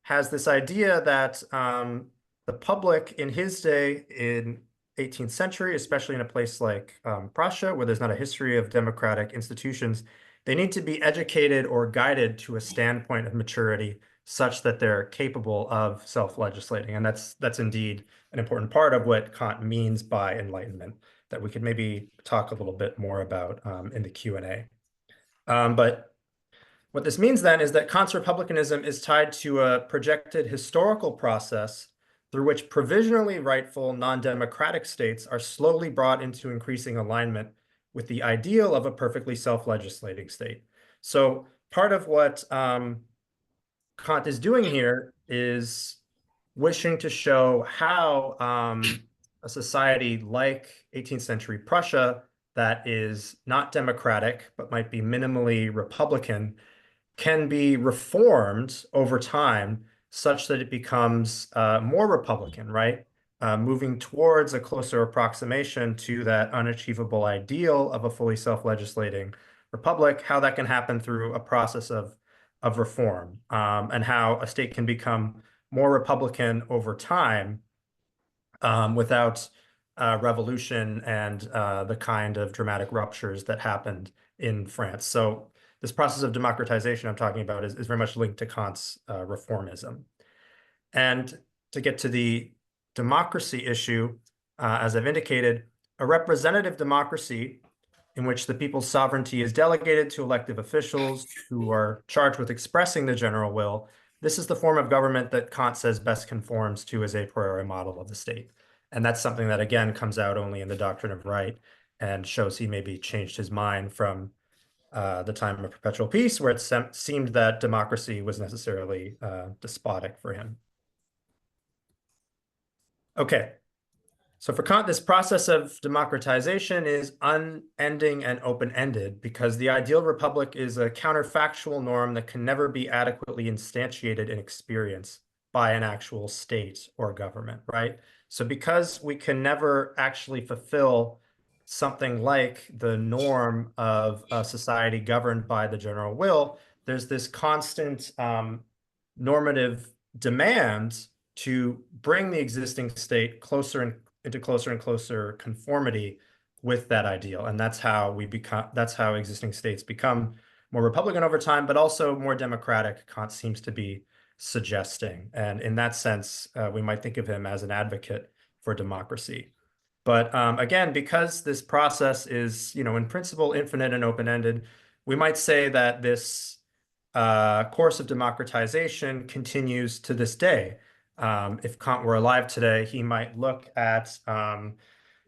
[SPEAKER 10] has this idea that the public in his day in 18th century, especially in a place like Prussia, where there's not a history of democratic institutions, they need to be educated or guided to a standpoint of maturity such that they're capable of self-legislating. And that's indeed an important part of what Kant means by enlightenment. that we could maybe talk a little bit more about in the Q&A. But what this means then is that Kant's republicanism is tied to a projected historical process through which provisionally rightful non-democratic states are slowly brought into increasing alignment with the ideal of a perfectly self-legislating state. So part of what Kant is doing here is wishing to show how a society like 18th century Prussia that is not democratic, but might be minimally republican, can be reformed over time such that it becomes more republican, right? Moving towards a closer approximation to that unachievable ideal of a fully self-legislating republic, how that can happen through a process of reform, and how a state can become more republican over time without revolution and the kind of dramatic ruptures that happened in France. So this process of democratization I'm talking about is very much linked to Kant's reformism. And to get to the democracy issue, as I've indicated, a representative democracy in which the people's sovereignty is delegated to elective officials who are charged with expressing the general will. This is the form of government that Kant says best conforms to his a priori model of the state. And that's something that, again, comes out only in the Doctrine of Right and shows he maybe changed his mind from the time of perpetual peace, where it seemed that democracy was necessarily despotic for him. Okay. So for Kant, this process of democratization is unending and open-ended because the ideal republic is a counterfactual norm that can never be adequately instantiated in experience by an actual state or government, right? So because we can never actually fulfill something like the norm of a society governed by the general will, there's this constant normative demand to bring the existing state into closer and closer conformity with that ideal. And that's how existing states become more republican over time, but also more democratic, Kant seems to be suggesting. And in that sense, we might think of him as an advocate for democracy. But again, because this process is, in principle, infinite and open-ended, we might say that this course of democratization continues to this day. If Kant were alive today, he might look at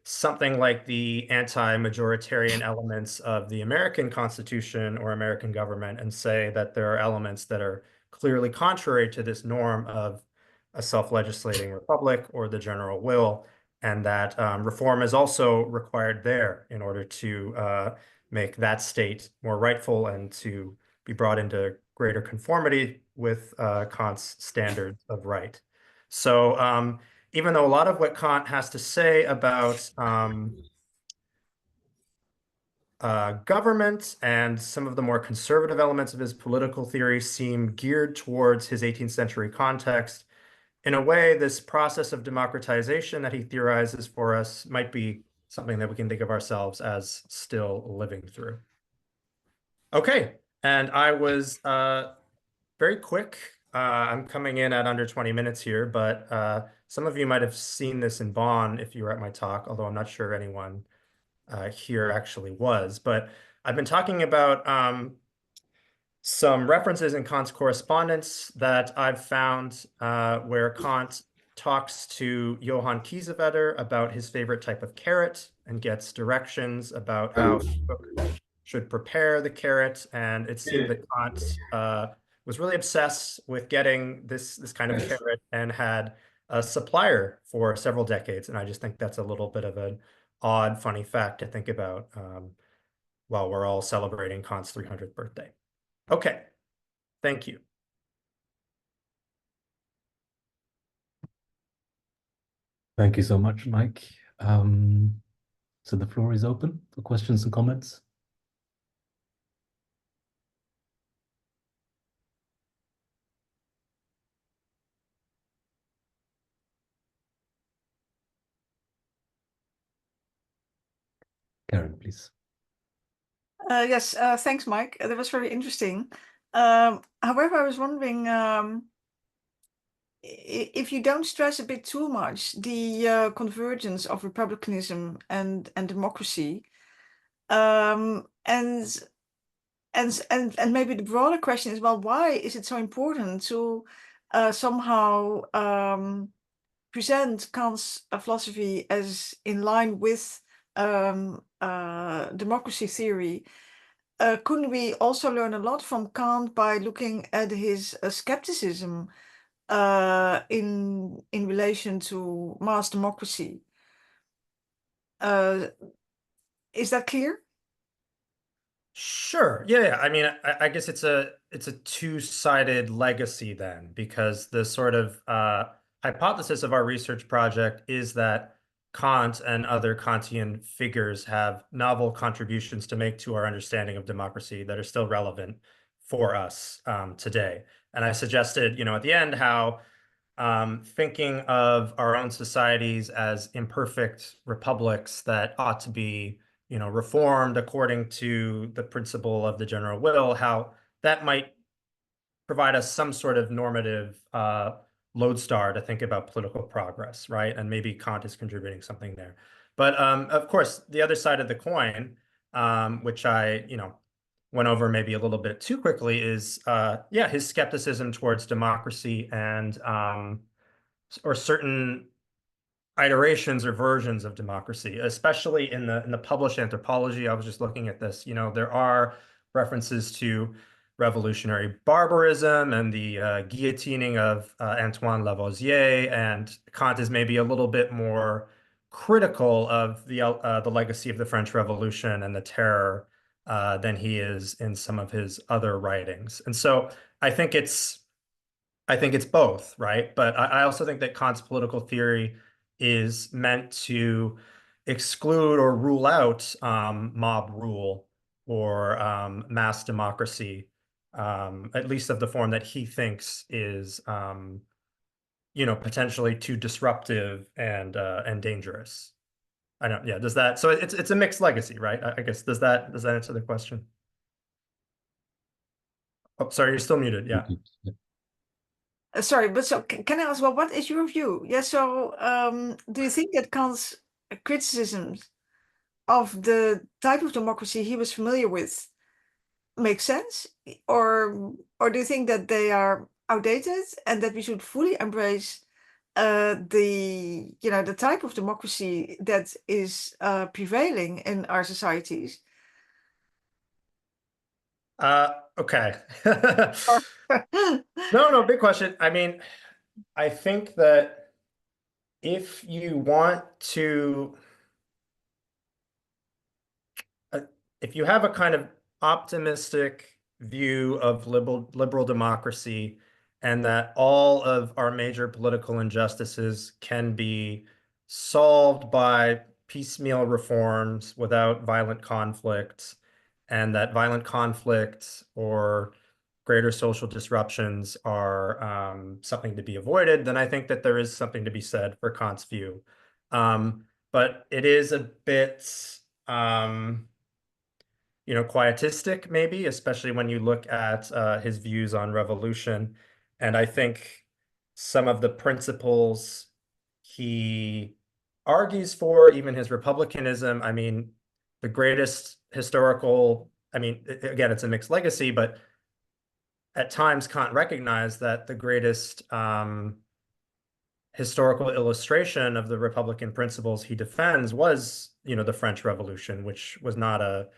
[SPEAKER 10] something like the anti-majoritarian elements of the American Constitution or American government and say that there are elements that are clearly contrary to this norm of a self-legislating republic or the general will, and that reform is also required there in order to make that state more rightful and to be brought into greater conformity with Kant's standards of right. So even though a lot of what Kant has to say about government and some of the more conservative elements of his political theory seem geared towards his 18th century context, in a way, this process of democratization that he theorizes for us might be something that we can think of ourselves as still living through. Okay, and I was very quick. I'm coming in at under 20 minutes here, but some of you might have seen this in Bonn if you were at my talk, although I'm not sure anyone here actually was. But I've been talking about some references in Kant's correspondence that I've found where Kant talks to Johann Kiesewetter about his favorite type of carrot and gets directions about how the cook should prepare the carrot. And it seemed that Kant was really obsessed with getting this kind of carrot and had a supplier for several decades. And I just think that's a little bit of an odd, funny fact to think about while we're all celebrating Kant's 300th birthday. Okay, thank you.
[SPEAKER 2] Thank you so much, Mike. So the floor is open for questions and comments. Karen, please.
[SPEAKER 1] Yes, thanks, Mike. That was very interesting. However, I was wondering, if you don't stress a bit too much the convergence of republicanism and democracy, and maybe the broader question is, well, why is it so important to somehow present Kant's philosophy as in line with democracy theory? Couldn't we also learn a lot from Kant by looking at his skepticism in relation to mass democracy? Is that clear?
[SPEAKER 10] Sure. Yeah. I mean, I guess it's a two-sided legacy then, because the sort of hypothesis of our research project is that Kant and other Kantian figures have novel contributions to make to our understanding of democracy that are still relevant for us today. And I suggested, at the end how thinking of our own societies as imperfect republics that ought to be reformed according to the principle of the general will, how that might provide us some sort of normative lodestar to think about political progress, right? And maybe Kant is contributing something there. But of course, the other side of the coin, which I, went over maybe a little bit too quickly, is his skepticism towards democracy and or certain iterations or versions of democracy, especially in the published anthropology. I was just looking at this. There are references to revolutionary barbarism and the guillotining of Antoine Lavoisier, and Kant is maybe a little bit more critical of the legacy of the French Revolution and the terror than he is in some of his other writings. And so I think it's both, right? But I also think that Kant's political theory is meant to exclude or rule out mob rule or mass democracy, at least of the form that he thinks is, potentially too disruptive and dangerous. I don't. Yeah. Does that? So it's a mixed legacy, right? I guess does that answer the question? Oh, sorry, you're still muted. Yeah.
[SPEAKER 1] Sorry, but so can I ask, well, what is your view? Yeah, so do you think that Kant's criticisms of the type of democracy he was familiar with make sense? Or do you think that they are outdated and that we should fully embrace the type of democracy that is prevailing in our societies?
[SPEAKER 10] Okay. No, big question. I mean, I think that if you want to, if you have a kind of optimistic view of liberal democracy, and that all of our major political injustices can be solved by piecemeal reforms without violent conflict, and that violent conflict or greater social disruptions are something to be avoided, then I think that there is something to be said for Kant's view. But it is a bit, quietistic, maybe, especially when you look at his views on revolution. And I think some of the principles he argues for, even his republicanism, I mean, the greatest historical, I mean, again, it's a mixed legacy, but at times Kant recognized that the greatest historical illustration of the Republican principles he defends was, the French Revolution, which was not a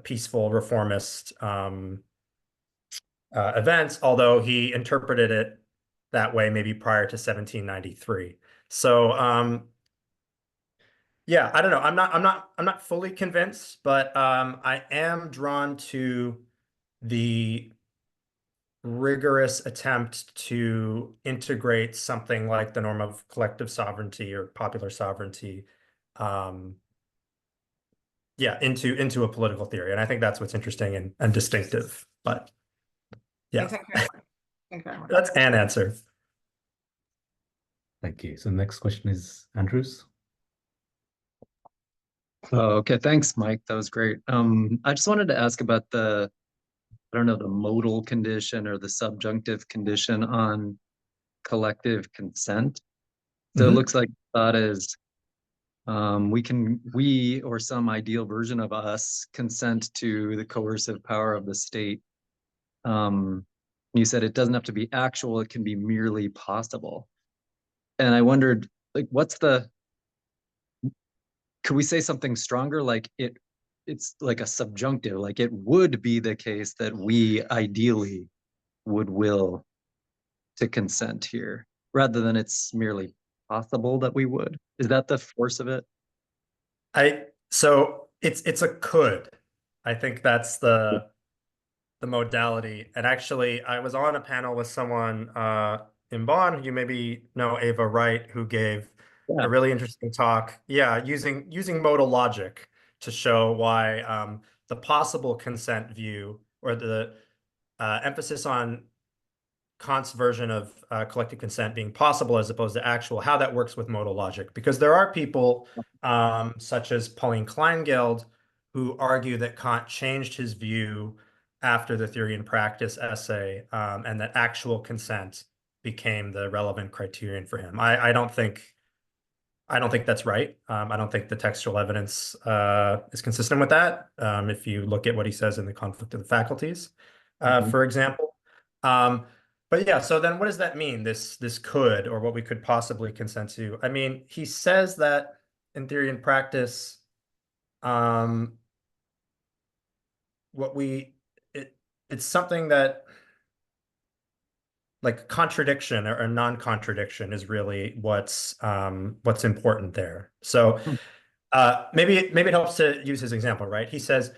[SPEAKER 10] peaceful reformist event, although he interpreted it that way maybe prior to 1793. So yeah, I don't know. I'm not fully convinced, but I am drawn to the rigorous attempt to integrate something like the norm of collective sovereignty or popular sovereignty, into a political theory. And I think that's what's interesting and distinctive. But yeah,
[SPEAKER 1] Thank you very much. Thank you very much.
[SPEAKER 10] That's an answer.
[SPEAKER 2] Thank you. So the next question is Andrew's.
[SPEAKER 4] Oh, okay, thanks, Mike. That was great. I just wanted to ask about the modal condition or the subjunctive condition on collective consent. So it looks like the thought is we or some ideal version of us consent to the coercive power of the state. You said it doesn't have to be actual, it can be merely possible. And I wondered, like, could we say something stronger? Like it's like a subjunctive, like it would be the case that we ideally would will to consent here, rather than it's merely possible that we would. Is that the force of it?
[SPEAKER 10] So it's a could. I think that's the modality. And actually, I was on a panel with someone in Bonn. You maybe know Ava Wright, who gave a really interesting talk. Yeah, using modal logic to show why the possible consent view, or the emphasis on Kant's version of collective consent being possible as opposed to actual, how that works with modal logic. Because there are people such as Pauline Kleingeld who argue that Kant changed his view after the Theory and Practice essay, and that actual consent became the relevant criterion for him. I don't think that's right. I don't think the textual evidence is consistent with that. If you look at what he says in the Conflict of the Faculties, for example. But yeah, so then what does that mean, this could, or what we could possibly consent to? I mean, he says that in Theory and Practice, it's something that, like, contradiction or non-contradiction is really what's important there. So maybe it helps to use his example, right? He says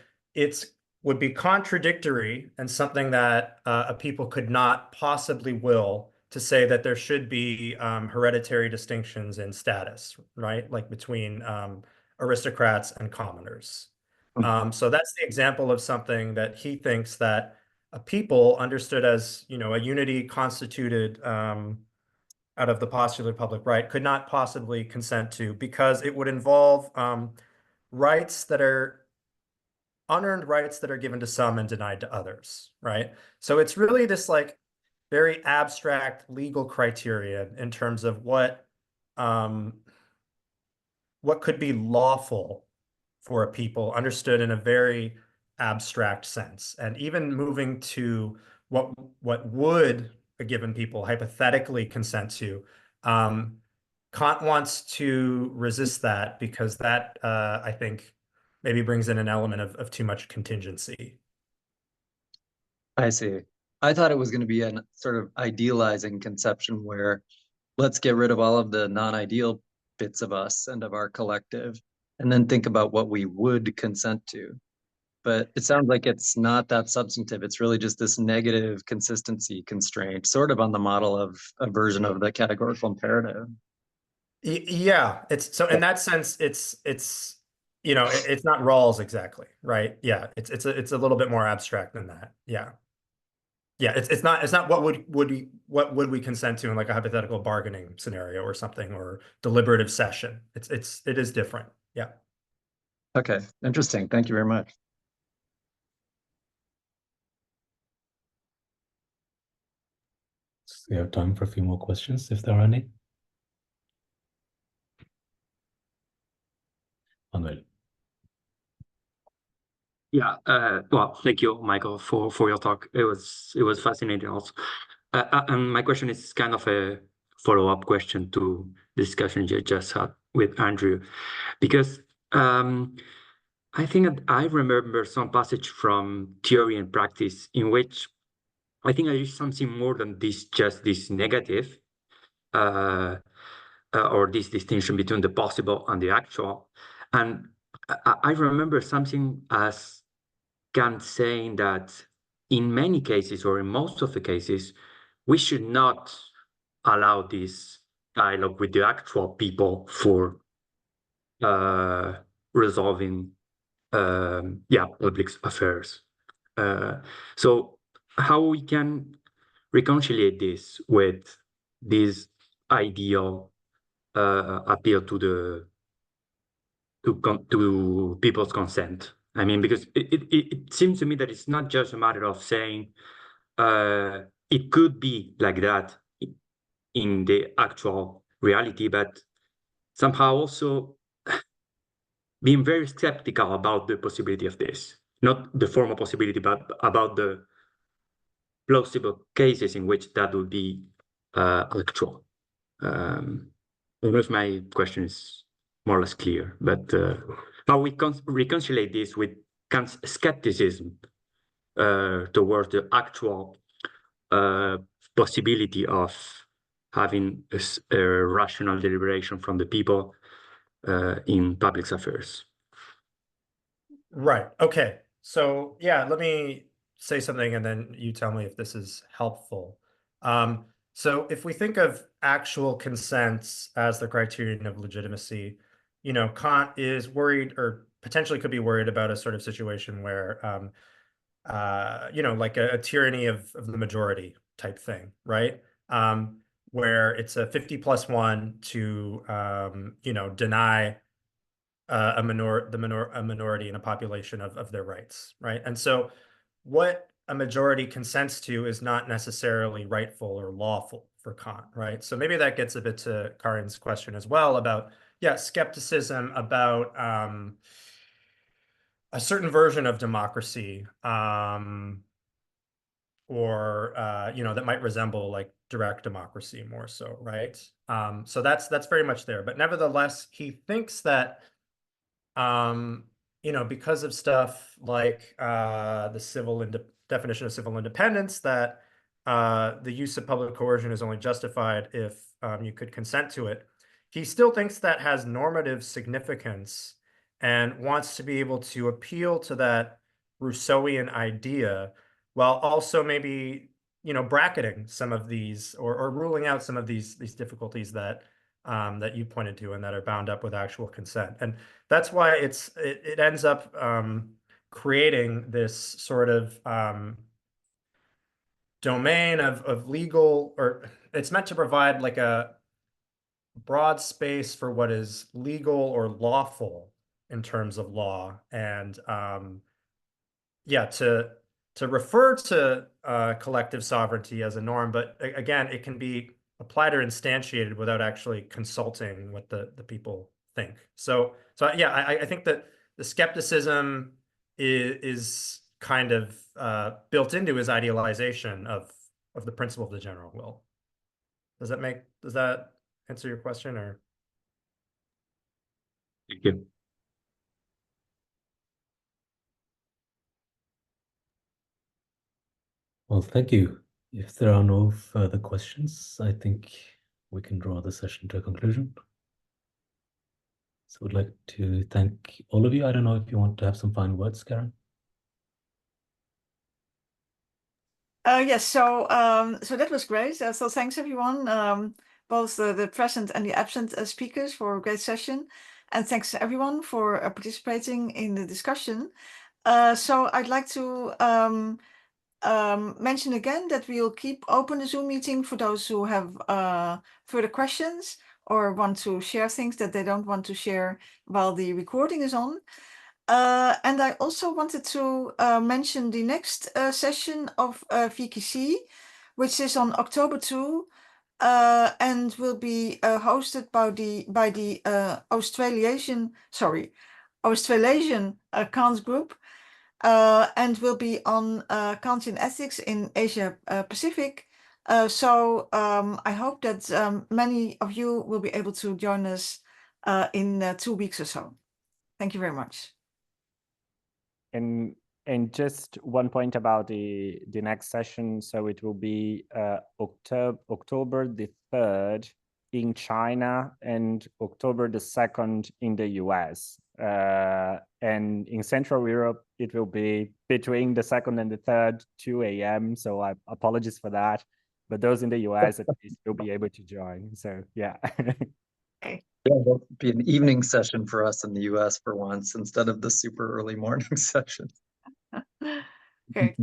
[SPEAKER 10] would be contradictory and something that a people could not possibly will to say that there should be hereditary distinctions in status, right? Like between aristocrats and commoners. So that's the example of something that he thinks that a people understood as, a unity constituted out of the postular public right could not possibly consent to, because it would involve rights that are unearned rights that are given to some and denied to others, right? So it's really this like very abstract legal criteria in terms of what could be lawful for a people, understood in a very abstract sense. And even moving to what would a given people hypothetically consent to, Kant wants to resist that, because that, I think, maybe brings in an element of too much contingency.
[SPEAKER 4] I see. I thought it was going to be a sort of idealizing conception where let's get rid of all of the non-ideal bits of us and of our collective, and then think about what we would consent to. But it sounds like it's not that substantive. It's really just this negative consistency constraint, sort of on the model of a version of the categorical imperative.
[SPEAKER 10] Yeah, it's so in that sense, it's it's not Rawls exactly, right? Yeah, it's a little bit more abstract than that. Yeah. Yeah, it's not what would we consent to in like a hypothetical bargaining scenario or something, or deliberative session. It is different. Yeah.
[SPEAKER 4] Okay, interesting. Thank you very much.
[SPEAKER 2] So we have time for a few more questions, if there are any. Manuel.
[SPEAKER 6] Yeah, well, thank you, Michael, for your talk. It was fascinating also. And my question is kind of a follow-up question to the discussion you just had with Andrew, because I think that I remember some passage from Theory and Practice in which I think I use something more than just this negative, or this distinction between the possible and the actual. And I remember something as Kant saying that in many cases, or in most of the cases, we should not allow this dialogue with the actual people for resolving public affairs. So how we can reconcile this with this ideal appeal to people's consent? I mean, because it seems to me that it's not just a matter of saying it could be like that in the actual reality, but somehow also being very skeptical about the possibility of this, not the formal possibility, but about the plausible cases in which that would be actual. I don't know if my question is more or less clear, but how we reconcile this with Kant's skepticism towards the actual possibility of having a rational deliberation from the people in public affairs.
[SPEAKER 10] Right. Okay. So yeah, let me say something and then you tell me if this is helpful. So if we think of actual consents as the criterion of legitimacy, you know, Kant is worried or potentially could be worried about a sort of situation where, you know, like a tyranny of the majority type thing, right? Where it's a 50+1 to, you know, deny a minority in a population of their rights, right? And so what a majority consents to is not necessarily rightful or lawful for Kant, right? So maybe that gets a bit to Karin's question as well about, yeah, skepticism about a certain version of democracy, or you know, that might resemble like direct democracy more so, right? So that's very much there. But nevertheless, he thinks that you know, because of stuff like the definition of civil independence, that the use of public coercion is only justified if you could consent to it. He still thinks that has normative significance and wants to be able to appeal to that Rousseauian idea while also maybe, you know, bracketing some of these or ruling out some of these difficulties that that you pointed to and that are bound up with actual consent. And that's why it ends up creating this sort of domain of legal, or it's meant to provide like a broad space for what is legal or lawful in terms of law. And yeah, to refer to collective sovereignty as a norm, but again, it can be applied or instantiated without actually consulting what the people think. So yeah, I think that the skepticism is kind of built into his idealization of the principle of the general will. Does that answer your question, or?
[SPEAKER 6] Thank you.
[SPEAKER 2] Well, thank you. If there are no further questions, I think we can draw the session to a conclusion. So I'd like to thank all of you. I don't know if you want to have some final words, Karen.
[SPEAKER 1] Yes, so so that was great. So thanks everyone, both the present and the absent speakers for a great session. And thanks to everyone for participating in the discussion. So I'd like to mention again that we'll keep open the Zoom meeting for those who have further questions or want to share things that they don't want to share while the recording is on. And I also wanted to mention the next session of VKC, which is on October 2, and will be hosted by the Australasian Kant group, and will be on Kantian ethics in Asia Pacific. So I hope that many of you will be able to join us in 2 weeks or so. Thank you very much.
[SPEAKER 7] And just one point about the next session. So it will be October the 3rd in China and October the 2nd in the US. And in Central Europe, it will be between the 2nd and the 3rd, 2 a.m. So I apologize for that. But those in the US at least will be able to join. So yeah.
[SPEAKER 1] Okay.
[SPEAKER 4] Yeah, that'll be an evening session for us in the US for once instead of the super early morning session.
[SPEAKER 1] Okay.